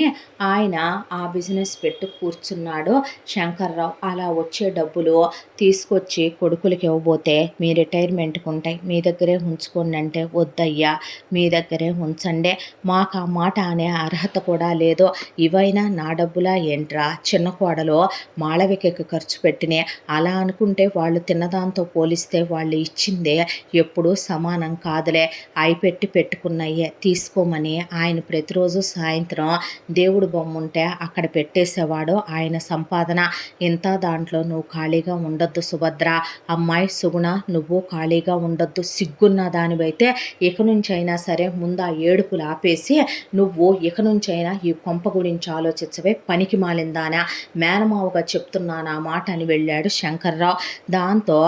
ఆయన ఆ బిజినెస్ పెట్టి కూర్చున్నాడు శంకర్రావు. అలా వచ్చే డబ్బులు తీసుకొచ్చి కొడుకులకి ఇవ్వబోతే, మీ రిటైర్మెంట్కి ఉంటాయి, మీ దగ్గరే ఉంచుకోండి అంటే, వద్దయ్యా మీ దగ్గరే ఉంచండి, మాకు ఆ మాట అనే అర్హత కూడా లేదు, ఇవైనా నా డబ్బులా ఏంట్రా, చిన్న కోడలో మాళవికకి ఖర్చు పెట్టినే, అలా అనుకుంటే వాళ్ళు తిన్నదాంతో పోలిస్తే వాళ్ళు ఇచ్చిందే ఎప్పుడూ సమానం కాదులే, అవి పెట్టుకున్నయ్యే తీసుకోమని ఆయన ప్రతిరోజు సాయంత్రం దేవుడు బొమ్మ ఉంటే అక్కడ పెట్టేసేవాడు. ఆయన సంపాదన ఇంత. దాంట్లో నువ్వు ఖాళీగా ఉండొద్దు సుభద్ర, అమ్మాయి సుగుణ నువ్వు ఖాళీగా ఉండొద్దు, సిగ్గున్న దానివైతే ఇక నుంచి అయినా సరే ముందు ఆ ఏడుపులు ఆపేసి నువ్వు ఇక నుంచైనా ఈ కొంప గురించి ఆలోచించవే, పనికి మాలిందానా, మేనమావగా చెప్తున్నాను ఆ మాట అని వెళ్ళాడు శంకర్రావు. దాంతో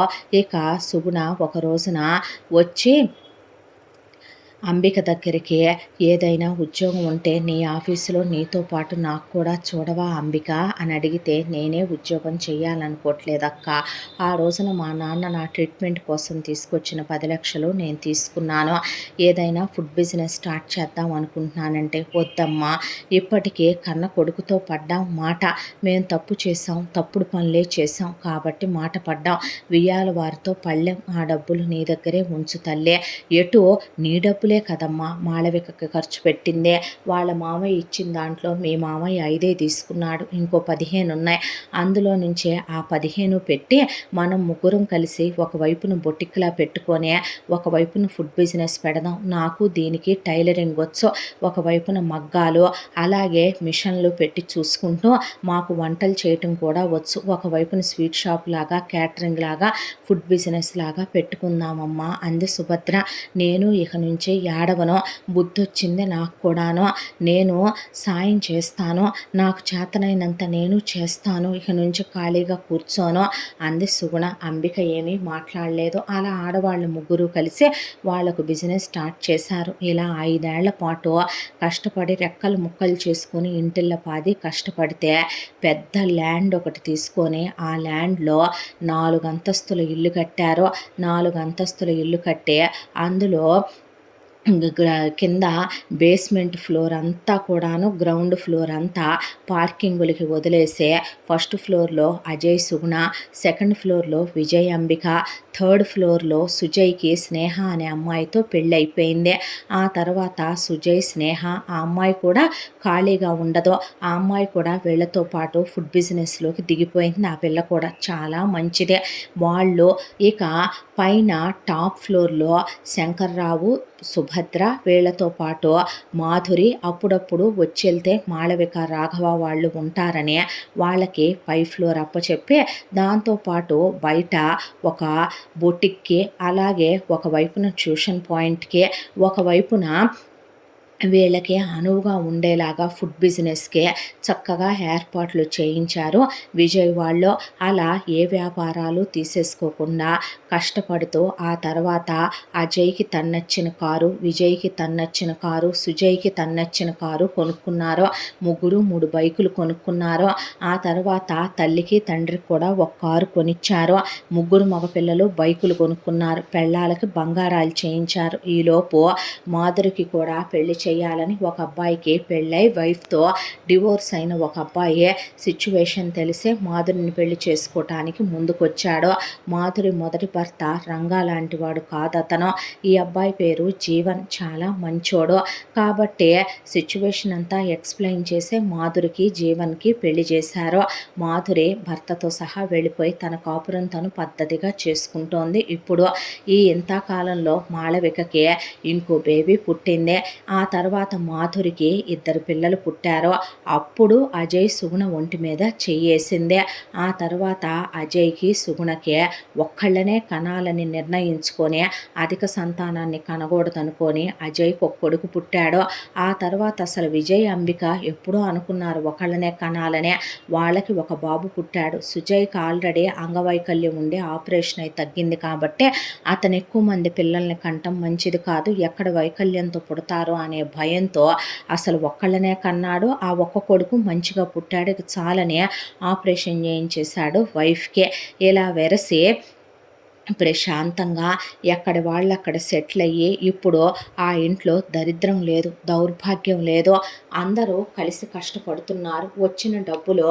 ఇక సుగుణ ఒక రోజున వచ్చి అంబిక దగ్గరికి, ఏదైనా ఉద్యోగం ఉంటే నీ ఆఫీసులో నీతో పాటు నాకు కూడా చూడవా అంబిక అని అడిగితే, నేనే ఉద్యోగం చేయాలనుకోవట్లేదక్క, ఆ రోజున మా నాన్న నా ట్రీట్మెంట్ కోసం తీసుకొచ్చిన 10 లక్షలు నేను తీసుకున్నాను, ఏదైనా ఫుడ్ బిజినెస్ స్టార్ట్ చేద్దాం అనుకుంటున్నానంటే, వద్దమ్మా ఇప్పటికే కన్న కొడుకుతో పడ్డాం మాట, మేము తప్పు చేసాం, తప్పుడు పనులే చేసాం కాబట్టి మాట పడ్డాం, వియ్యాల వారితో పళ్ళెం, ఆ డబ్బులు నీ దగ్గరే ఉంచు తల్లే, ఎటు నీ డబ్బులే కదమ్మా మాళవికకి ఖర్చు పెట్టిందే, వాళ్ళ మామయ్య ఇచ్చిన దాంట్లో మీ మామయ్య 5 తీసుకున్నాడు, ఇంకో 15 ఉన్నాయి, అందులో నుంచే ఆ 15 పెట్టి మనం ముగ్గురం కలిసి ఒకవైపున బొటిక్లా పెట్టుకొని ఒకవైపున ఫుడ్ బిజినెస్ పెడదాం, నాకు దీనికి టైలరింగ్ వచ్చు, ఒకవైపున మగ్గాలు అలాగే మిషన్లు పెట్టి చూసుకుంటూ మాకు వంటలు చేయటం కూడా వచ్చు, ఒకవైపున స్వీట్ షాప్ లాగా, క్యాటరింగ్ లాగా, ఫుడ్ బిజినెస్ లాగా పెట్టుకుందామమ్మా అంది సుభద్ర. నేను ఇక నుంచి ఏడవను, బుద్ధొచ్చింది నాకు కూడాను, నేను సాయం చేస్తాను, నాకు చేతనైనంత నేను చేస్తాను, ఇక నుంచి ఖాళీగా కూర్చోను అంది సుగుణ. అంబిక ఏమీ మాట్లాడలేదు. అలా ఆడవాళ్ళు ముగ్గురు కలిసి వాళ్లకు బిజినెస్ స్టార్ట్ చేశారు. ఇలా 5 ఏళ్ల పాటు కష్టపడి రెక్కలు ముక్కలు చేసుకొని ఇంటిళ్ళ పాది కష్టపడితే పెద్ద ల్యాండ్ ఒకటి తీసుకొని ఆ ల్యాండ్లో 4 అంతస్తుల ఇల్లు కట్టారు. 4 అంతస్తుల ఇల్లు కట్టి అందులో కింద బేస్మెంట్ ఫ్లోర్ అంతా కూడాను, గ్రౌండ్ ఫ్లోర్ అంతా పార్కింగులకి వదిలేసే, ఫస్ట్ ఫ్లోర్లో అజయ్ సుగుణ, సెకండ్ ఫ్లోర్లో విజయ్ అంబిక, థర్డ్ ఫ్లోర్లో సుజయ్కి స్నేహ అనే అమ్మాయితో పెళ్ళి అయిపోయింది. ఆ తర్వాత సుజయ్ స్నేహ ఆ అమ్మాయి కూడా ఖాళీగా ఉండదు, ఆ అమ్మాయి కూడా వీళ్ళతో పాటు ఫుడ్ బిజినెస్లోకి దిగిపోయింది. ఆ పిల్ల కూడా చాలా మంచిదే. వాళ్ళు ఇక పైన టాప్ ఫ్లోర్లో శంకర్రావు, సుభద్ర, వీళ్లతో పాటు మాధురి అప్పుడప్పుడు వచ్చి మాళవిక, రాఘవ వాళ్ళు ఉంటారని వాళ్ళకి పై ఫ్లోర్ అప్పచెప్పి, దాంతోపాటు బయట ఒక బొటిక్కి, అలాగే ఒకవైపున ట్యూషన్ పాయింట్కి, ఒకవైపున వీళ్ళకి అనువుగా ఉండేలాగా ఫుడ్ బిజినెస్‌కే చక్కగా ఏర్పాట్లు చేయించారు విజయ్ వాళ్ళు. అలా ఏ వ్యాపారాలు తీసేసుకోకుండా కష్టపడుతూ ఆ తర్వాత అజయ్‌కి తన్నచ్చిన కారు, విజయ్‌కి తన్నచ్చిన కారు, సుజయ్‌కి తన్నచ్చిన కారు కొనుక్కున్నారు. ముగ్గురు 3 బైకులు కొనుక్కున్నారు. ఆ తర్వాత తల్లికి, తండ్రికి కూడా ఒక కారు కొనిచ్చారు. ముగ్గురు మగపిల్లలు బైకులు కొనుక్కున్నారు. పెళ్ళాలకి బంగారాలు చేయించారు. ఈలోపు మాధురికి కూడా పెళ్లి చేయాలని ఒక అబ్బాయికి పెళ్ళై వైఫ్తో డివోర్స్ అయిన ఒక అబ్బాయి సిచ్యువేషన్ తెలిసే మాధురిని పెళ్లి చేసుకోవటానికి ముందుకొచ్చాడు. మాధురి మొదటి భర్త రంగా లాంటి వాడు కాదు అతను. ఈ అబ్బాయి పేరు జీవన్, చాలా మంచోడు. కాబట్టి సిచ్యువేషన్ అంతా ఎక్స్ప్లెయిన్ చేసి మాధురికి జీవన్కి పెళ్లి చేశారు. మాధురి భర్తతో సహా వెళ్ళిపోయి తన కాపురం తను పద్ధతిగా చేసుకుంటోంది. ఇప్పుడు ఈ ఇంతకాలంలో మాళవికకి ఇంకో బేబీ పుట్టింది. ఆ తర్వాత మాధురికి 2 పిల్లలు పుట్టారు. అప్పుడు అజయ్ సుగుణ ఒంటి మీద చెయ్యేసింది. ఆ తర్వాత అజయ్కి సుగుణకి ఒక్కళ్ళనే కనాలని నిర్ణయించుకొని అధిక సంతానాన్ని కనకూడదనుకొని అజయ్కి ఒక కొడుకు పుట్టాడు. ఆ తర్వాత అసలు విజయ్ అంబిక ఎప్పుడూ అనుకున్నారు ఒకళ్ళనే కనాలనే. వాళ్ళకి ఒక బాబు పుట్టాడు. సుజయ్కి ఆల్రెడీ అంగవైకల్యం ఉండి ఆపరేషన్ అయి తగ్గింది కాబట్టి అతను ఎక్కువ మంది పిల్లల్ని కంటం మంచిది కాదు, ఎక్కడ వైకల్యంతో పుడతారో అనే భయంతో అసలు ఒక్కళ్ళనే కన్నాడు. ఆ ఒక్క కొడుకు మంచిగా పుట్టాడు, చాలని ఆపరేషన్ చేయించేశాడు వైఫ్కి. ఇలా వెరసి ప్రశాంతంగా ఎక్కడి వాళ్ళు అక్కడ సెటిల్ అయ్యి ఇప్పుడు ఆ ఇంట్లో దరిద్రం లేదు, దౌర్భాగ్యం లేదు. అందరూ కలిసి కష్టపడుతున్నారు. వచ్చిన డబ్బులు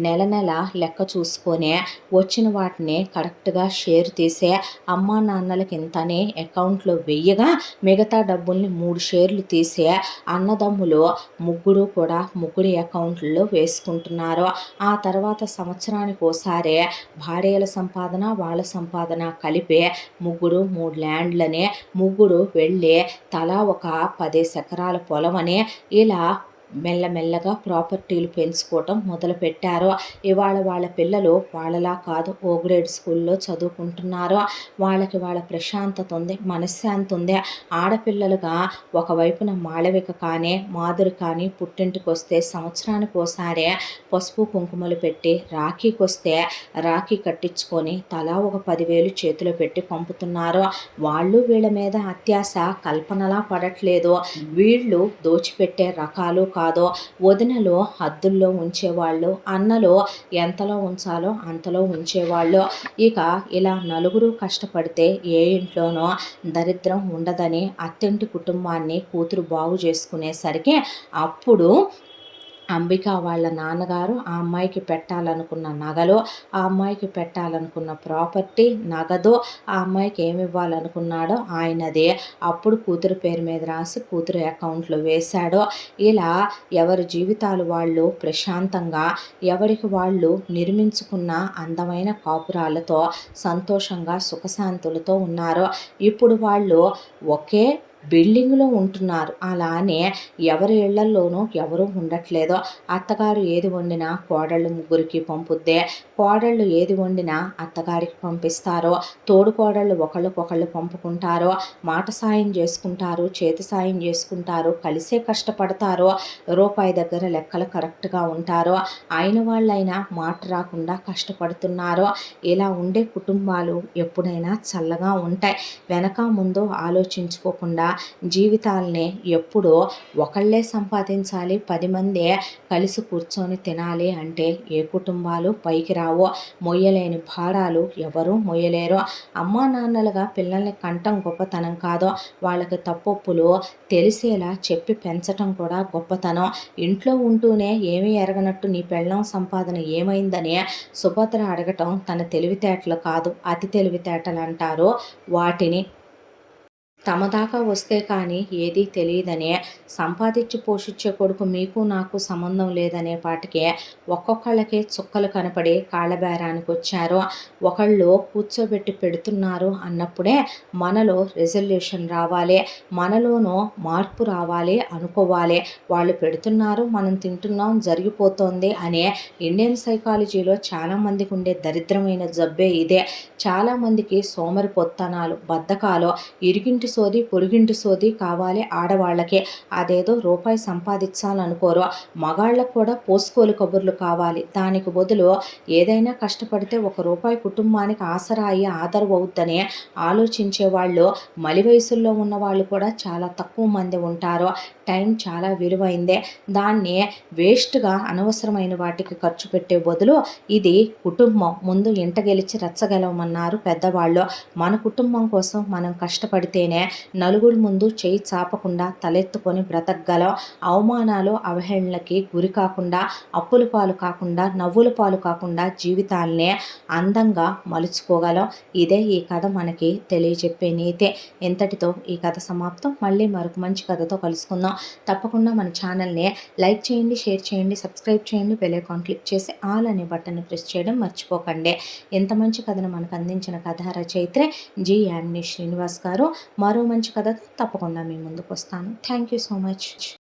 నెల నెల లెక్క చూసుకొని వచ్చిన వాటిని కరెక్ట్గా షేర్ తీసే అమ్మా నాన్నలకి ఇంతనే అకౌంట్లో వెయ్యగా మిగతా డబ్బుల్ని 3 షేర్లు తీసే అన్నదమ్ములు ముగ్గురు కూడా ముగ్గురి అకౌంట్లో వేసుకుంటున్నారు. ఆ తర్వాత సంవత్సరానికి ఓసారి భార్యల సంపాదన వాళ్ళ సంపాదన కలిపి ముగ్గురు 3 ల్యాండ్లని ముగ్గురు వెళ్ళి తలా ఒక 10 ఎకరాల పొలమని ఇలా మెల్లమెల్లగా ప్రాపర్టీలు పెంచుకోవటం మొదలుపెట్టారు. ఇవాళ వాళ్ళ పిల్లలు వాళ్ళలా కాదు, ఓ గ్రేడ్ స్కూల్లో చదువుకుంటున్నారు. వాళ్ళ ప్రశాంతత ఉంది, మనశ్శాంతి ఉంది. ఆడపిల్లలుగా ఒకవైపున మాళవిక కానీ మాధురి కానీ పుట్టింటికి వస్తే సంవత్సరానికి ఓసారి పసుపు కుంకుమలు పెట్టి రాఖీకి వస్తే రాఖీ కట్టించుకొని తలా ఒక 10,000 చేతిలో పెట్టి పంపుతున్నారు. వాళ్ళు వీళ్ళ మీద అత్యాశ కల్పనలా పడట్లేదు. వీళ్ళు దోచిపెట్టే రకాలు కాదు. వదినలు హద్దుల్లో ఉంచేవాళ్ళు, అన్నలు ఎంతలో ఉంచాలో అంతలో ఉంచేవాళ్ళు. ఇక ఇలా నలుగురు కష్టపడితే ఏ ఇంట్లోనో దరిద్రం ఉండదని అత్తింటి కుటుంబాన్ని కూతురు బాగు చేసుకునేసరికి అప్పుడు అంబిక వాళ్ళ నాన్నగారు ఆ అమ్మాయికి పెట్టాలనుకున్న నగలు, ఆ అమ్మాయికి పెట్టాలనుకున్న ప్రాపర్టీ, నగదు, ఆ అమ్మాయికి ఏమి ఇవ్వాలనుకున్నాడో ఆయనదే అప్పుడు కూతురు పేరు మీద రాసి కూతురు అకౌంట్లో వేశాడో. ఇలా ఎవరి జీవితాలు వాళ్ళు ప్రశాంతంగా ఎవరికి వాళ్ళు నిర్మించుకున్న అందమైన కాపురాలతో సంతోషంగా సుఖశాంతులతో ఉన్నారు. ఇప్పుడు వాళ్ళు ఒకే బిల్డింగ్లో ఉంటున్నారు. అలానే ఎవరి ఇళ్లల్లోనూ ఎవరూ ఉండట్లేదు. అత్తగారు ఏది వండినా కోడళ్ళు ముగ్గురికి పంపుద్దే, కోడళ్ళు ఏది వండినా అత్తగారికి పంపిస్తారో, తోడు కోడళ్ళు ఒకళ్ళకొకళ్ళు పంపుకుంటారో, మాట సాయం చేసుకుంటారు, చేతి సాయం చేసుకుంటారు, కలిసే కష్టపడతారు, రూపాయి దగ్గర లెక్కలు కరెక్ట్గా ఉంటారో, అయిన వాళ్ళైనా మాట రాకుండా కష్టపడుతున్నారు. ఇలా ఉండే కుటుంబాలు ఎప్పుడైనా చల్లగా ఉంటాయి. వెనక ముందు ఆలోచించుకోకుండా జీవితాలని ఎప్పుడో ఒకళ్ళే సంపాదించాలి, 10 మంది కలిసి కూర్చొని తినాలి అంటే ఏ కుటుంబాలు పైకి రావో. మొయ్యలేని భారాలు ఎవరూ మొయ్యలేరు. అమ్మా నాన్నలుగా పిల్లల్ని కంటం గొప్పతనం కాదు, వాళ్ళకి తప్పొప్పులు తెలిసేలా చెప్పి పెంచటం కూడా గొప్పతనం. ఇంట్లో ఉంటూనే ఏమీ ఎరగనట్టు నీ పెళ్ళాం సంపాదన ఏమైందని సుభద్ర అడగటం తన తెలివితేటలు కాదు, అతి తెలివితేటలు అంటారు వాటిని. తమ దాకా వస్తే కానీ ఏదీ తెలియదనే, సంపాదించి పోషించే కొడుకు మీకు నాకు సంబంధం లేదనే పాటికే ఒక్కొక్కళ్ళకే చుక్కలు కనపడి కాళ్ళబేరానికి వచ్చారు. ఒకళ్ళు కూర్చోబెట్టి పెడుతున్నారు అన్నప్పుడే మనలో రెజల్యూషన్ రావాలి, మనలోనూ మార్పు రావాలి అనుకోవాలి. వాళ్ళు పెడుతున్నారు, మనం తింటున్నాం, జరిగిపోతోంది అనే ఇండియన్ సైకాలజీలో చాలామందికి ఉండే దరిద్రమైన జబ్బే ఇదే. చాలామందికి సోమరిపోత్తనాలు, బద్ధకాలు, ఇరిగింటి సోది, పొరుగింటి సోది కావాలి ఆడవాళ్ళకి. అదేదో రూపాయి సంపాదించాలనుకోరు. మగాళ్ళకు కూడా పోసుకోలు కబుర్లు కావాలి. దానికి బదులు ఏదైనా కష్టపడితే ఒక రూపాయి కుటుంబానికి ఆసరా అయ్యి ఆదరవవుద్దని ఆలోచించే వాళ్ళు మలి వయసుల్లో ఉన్న వాళ్ళు కూడా చాలా తక్కువ మంది ఉంటారు. టైం చాలా విలువైందే. దాన్ని వేస్ట్‌గా అనవసరమైన వాటికి ఖర్చు పెట్టే బదులు ఇది కుటుంబం. ముందు ఇంట గెలిచి రచ్చ గెలవమన్నారు పెద్దవాళ్ళు. మన కుటుంబం కోసం మనం కష్టపడితేనే నలుగురి ముందు చేయి చాపకుండా తలెత్తుకొని బ్రతకగలం. అవమానాలు, అవహేళనలకి గురి కాకుండా, అప్పుల పాలు కాకుండా, నవ్వుల పాలు కాకుండా జీవితాల్ని అందంగా మలుచుకోగలం. ఇదే ఈ కథ మనకి తెలియజెప్పే నీతి. ఇంతటితో ఈ కథ సమాప్తం. మళ్ళీ మరొక మంచి కథతో కలుసుకుందాం. తప్పకుండా మన ఛానల్ని లైక్ చేయండి, షేర్ చేయండి, సబ్స్క్రైబ్ చేయండి, బెల్ ఐకాన్ క్లిక్ చేసి ఆల్ అనే బటన్ని ప్రెస్ చేయడం మర్చిపోకండి. ఎంత మంచి కథను మనకు అందించిన కథా రచయిత్రి జి. యామిని శ్రీనివాస్ గారు. మరో మంచి కథతో తప్పకుండా మీ ముందుకు వస్తాను. Thank you so much.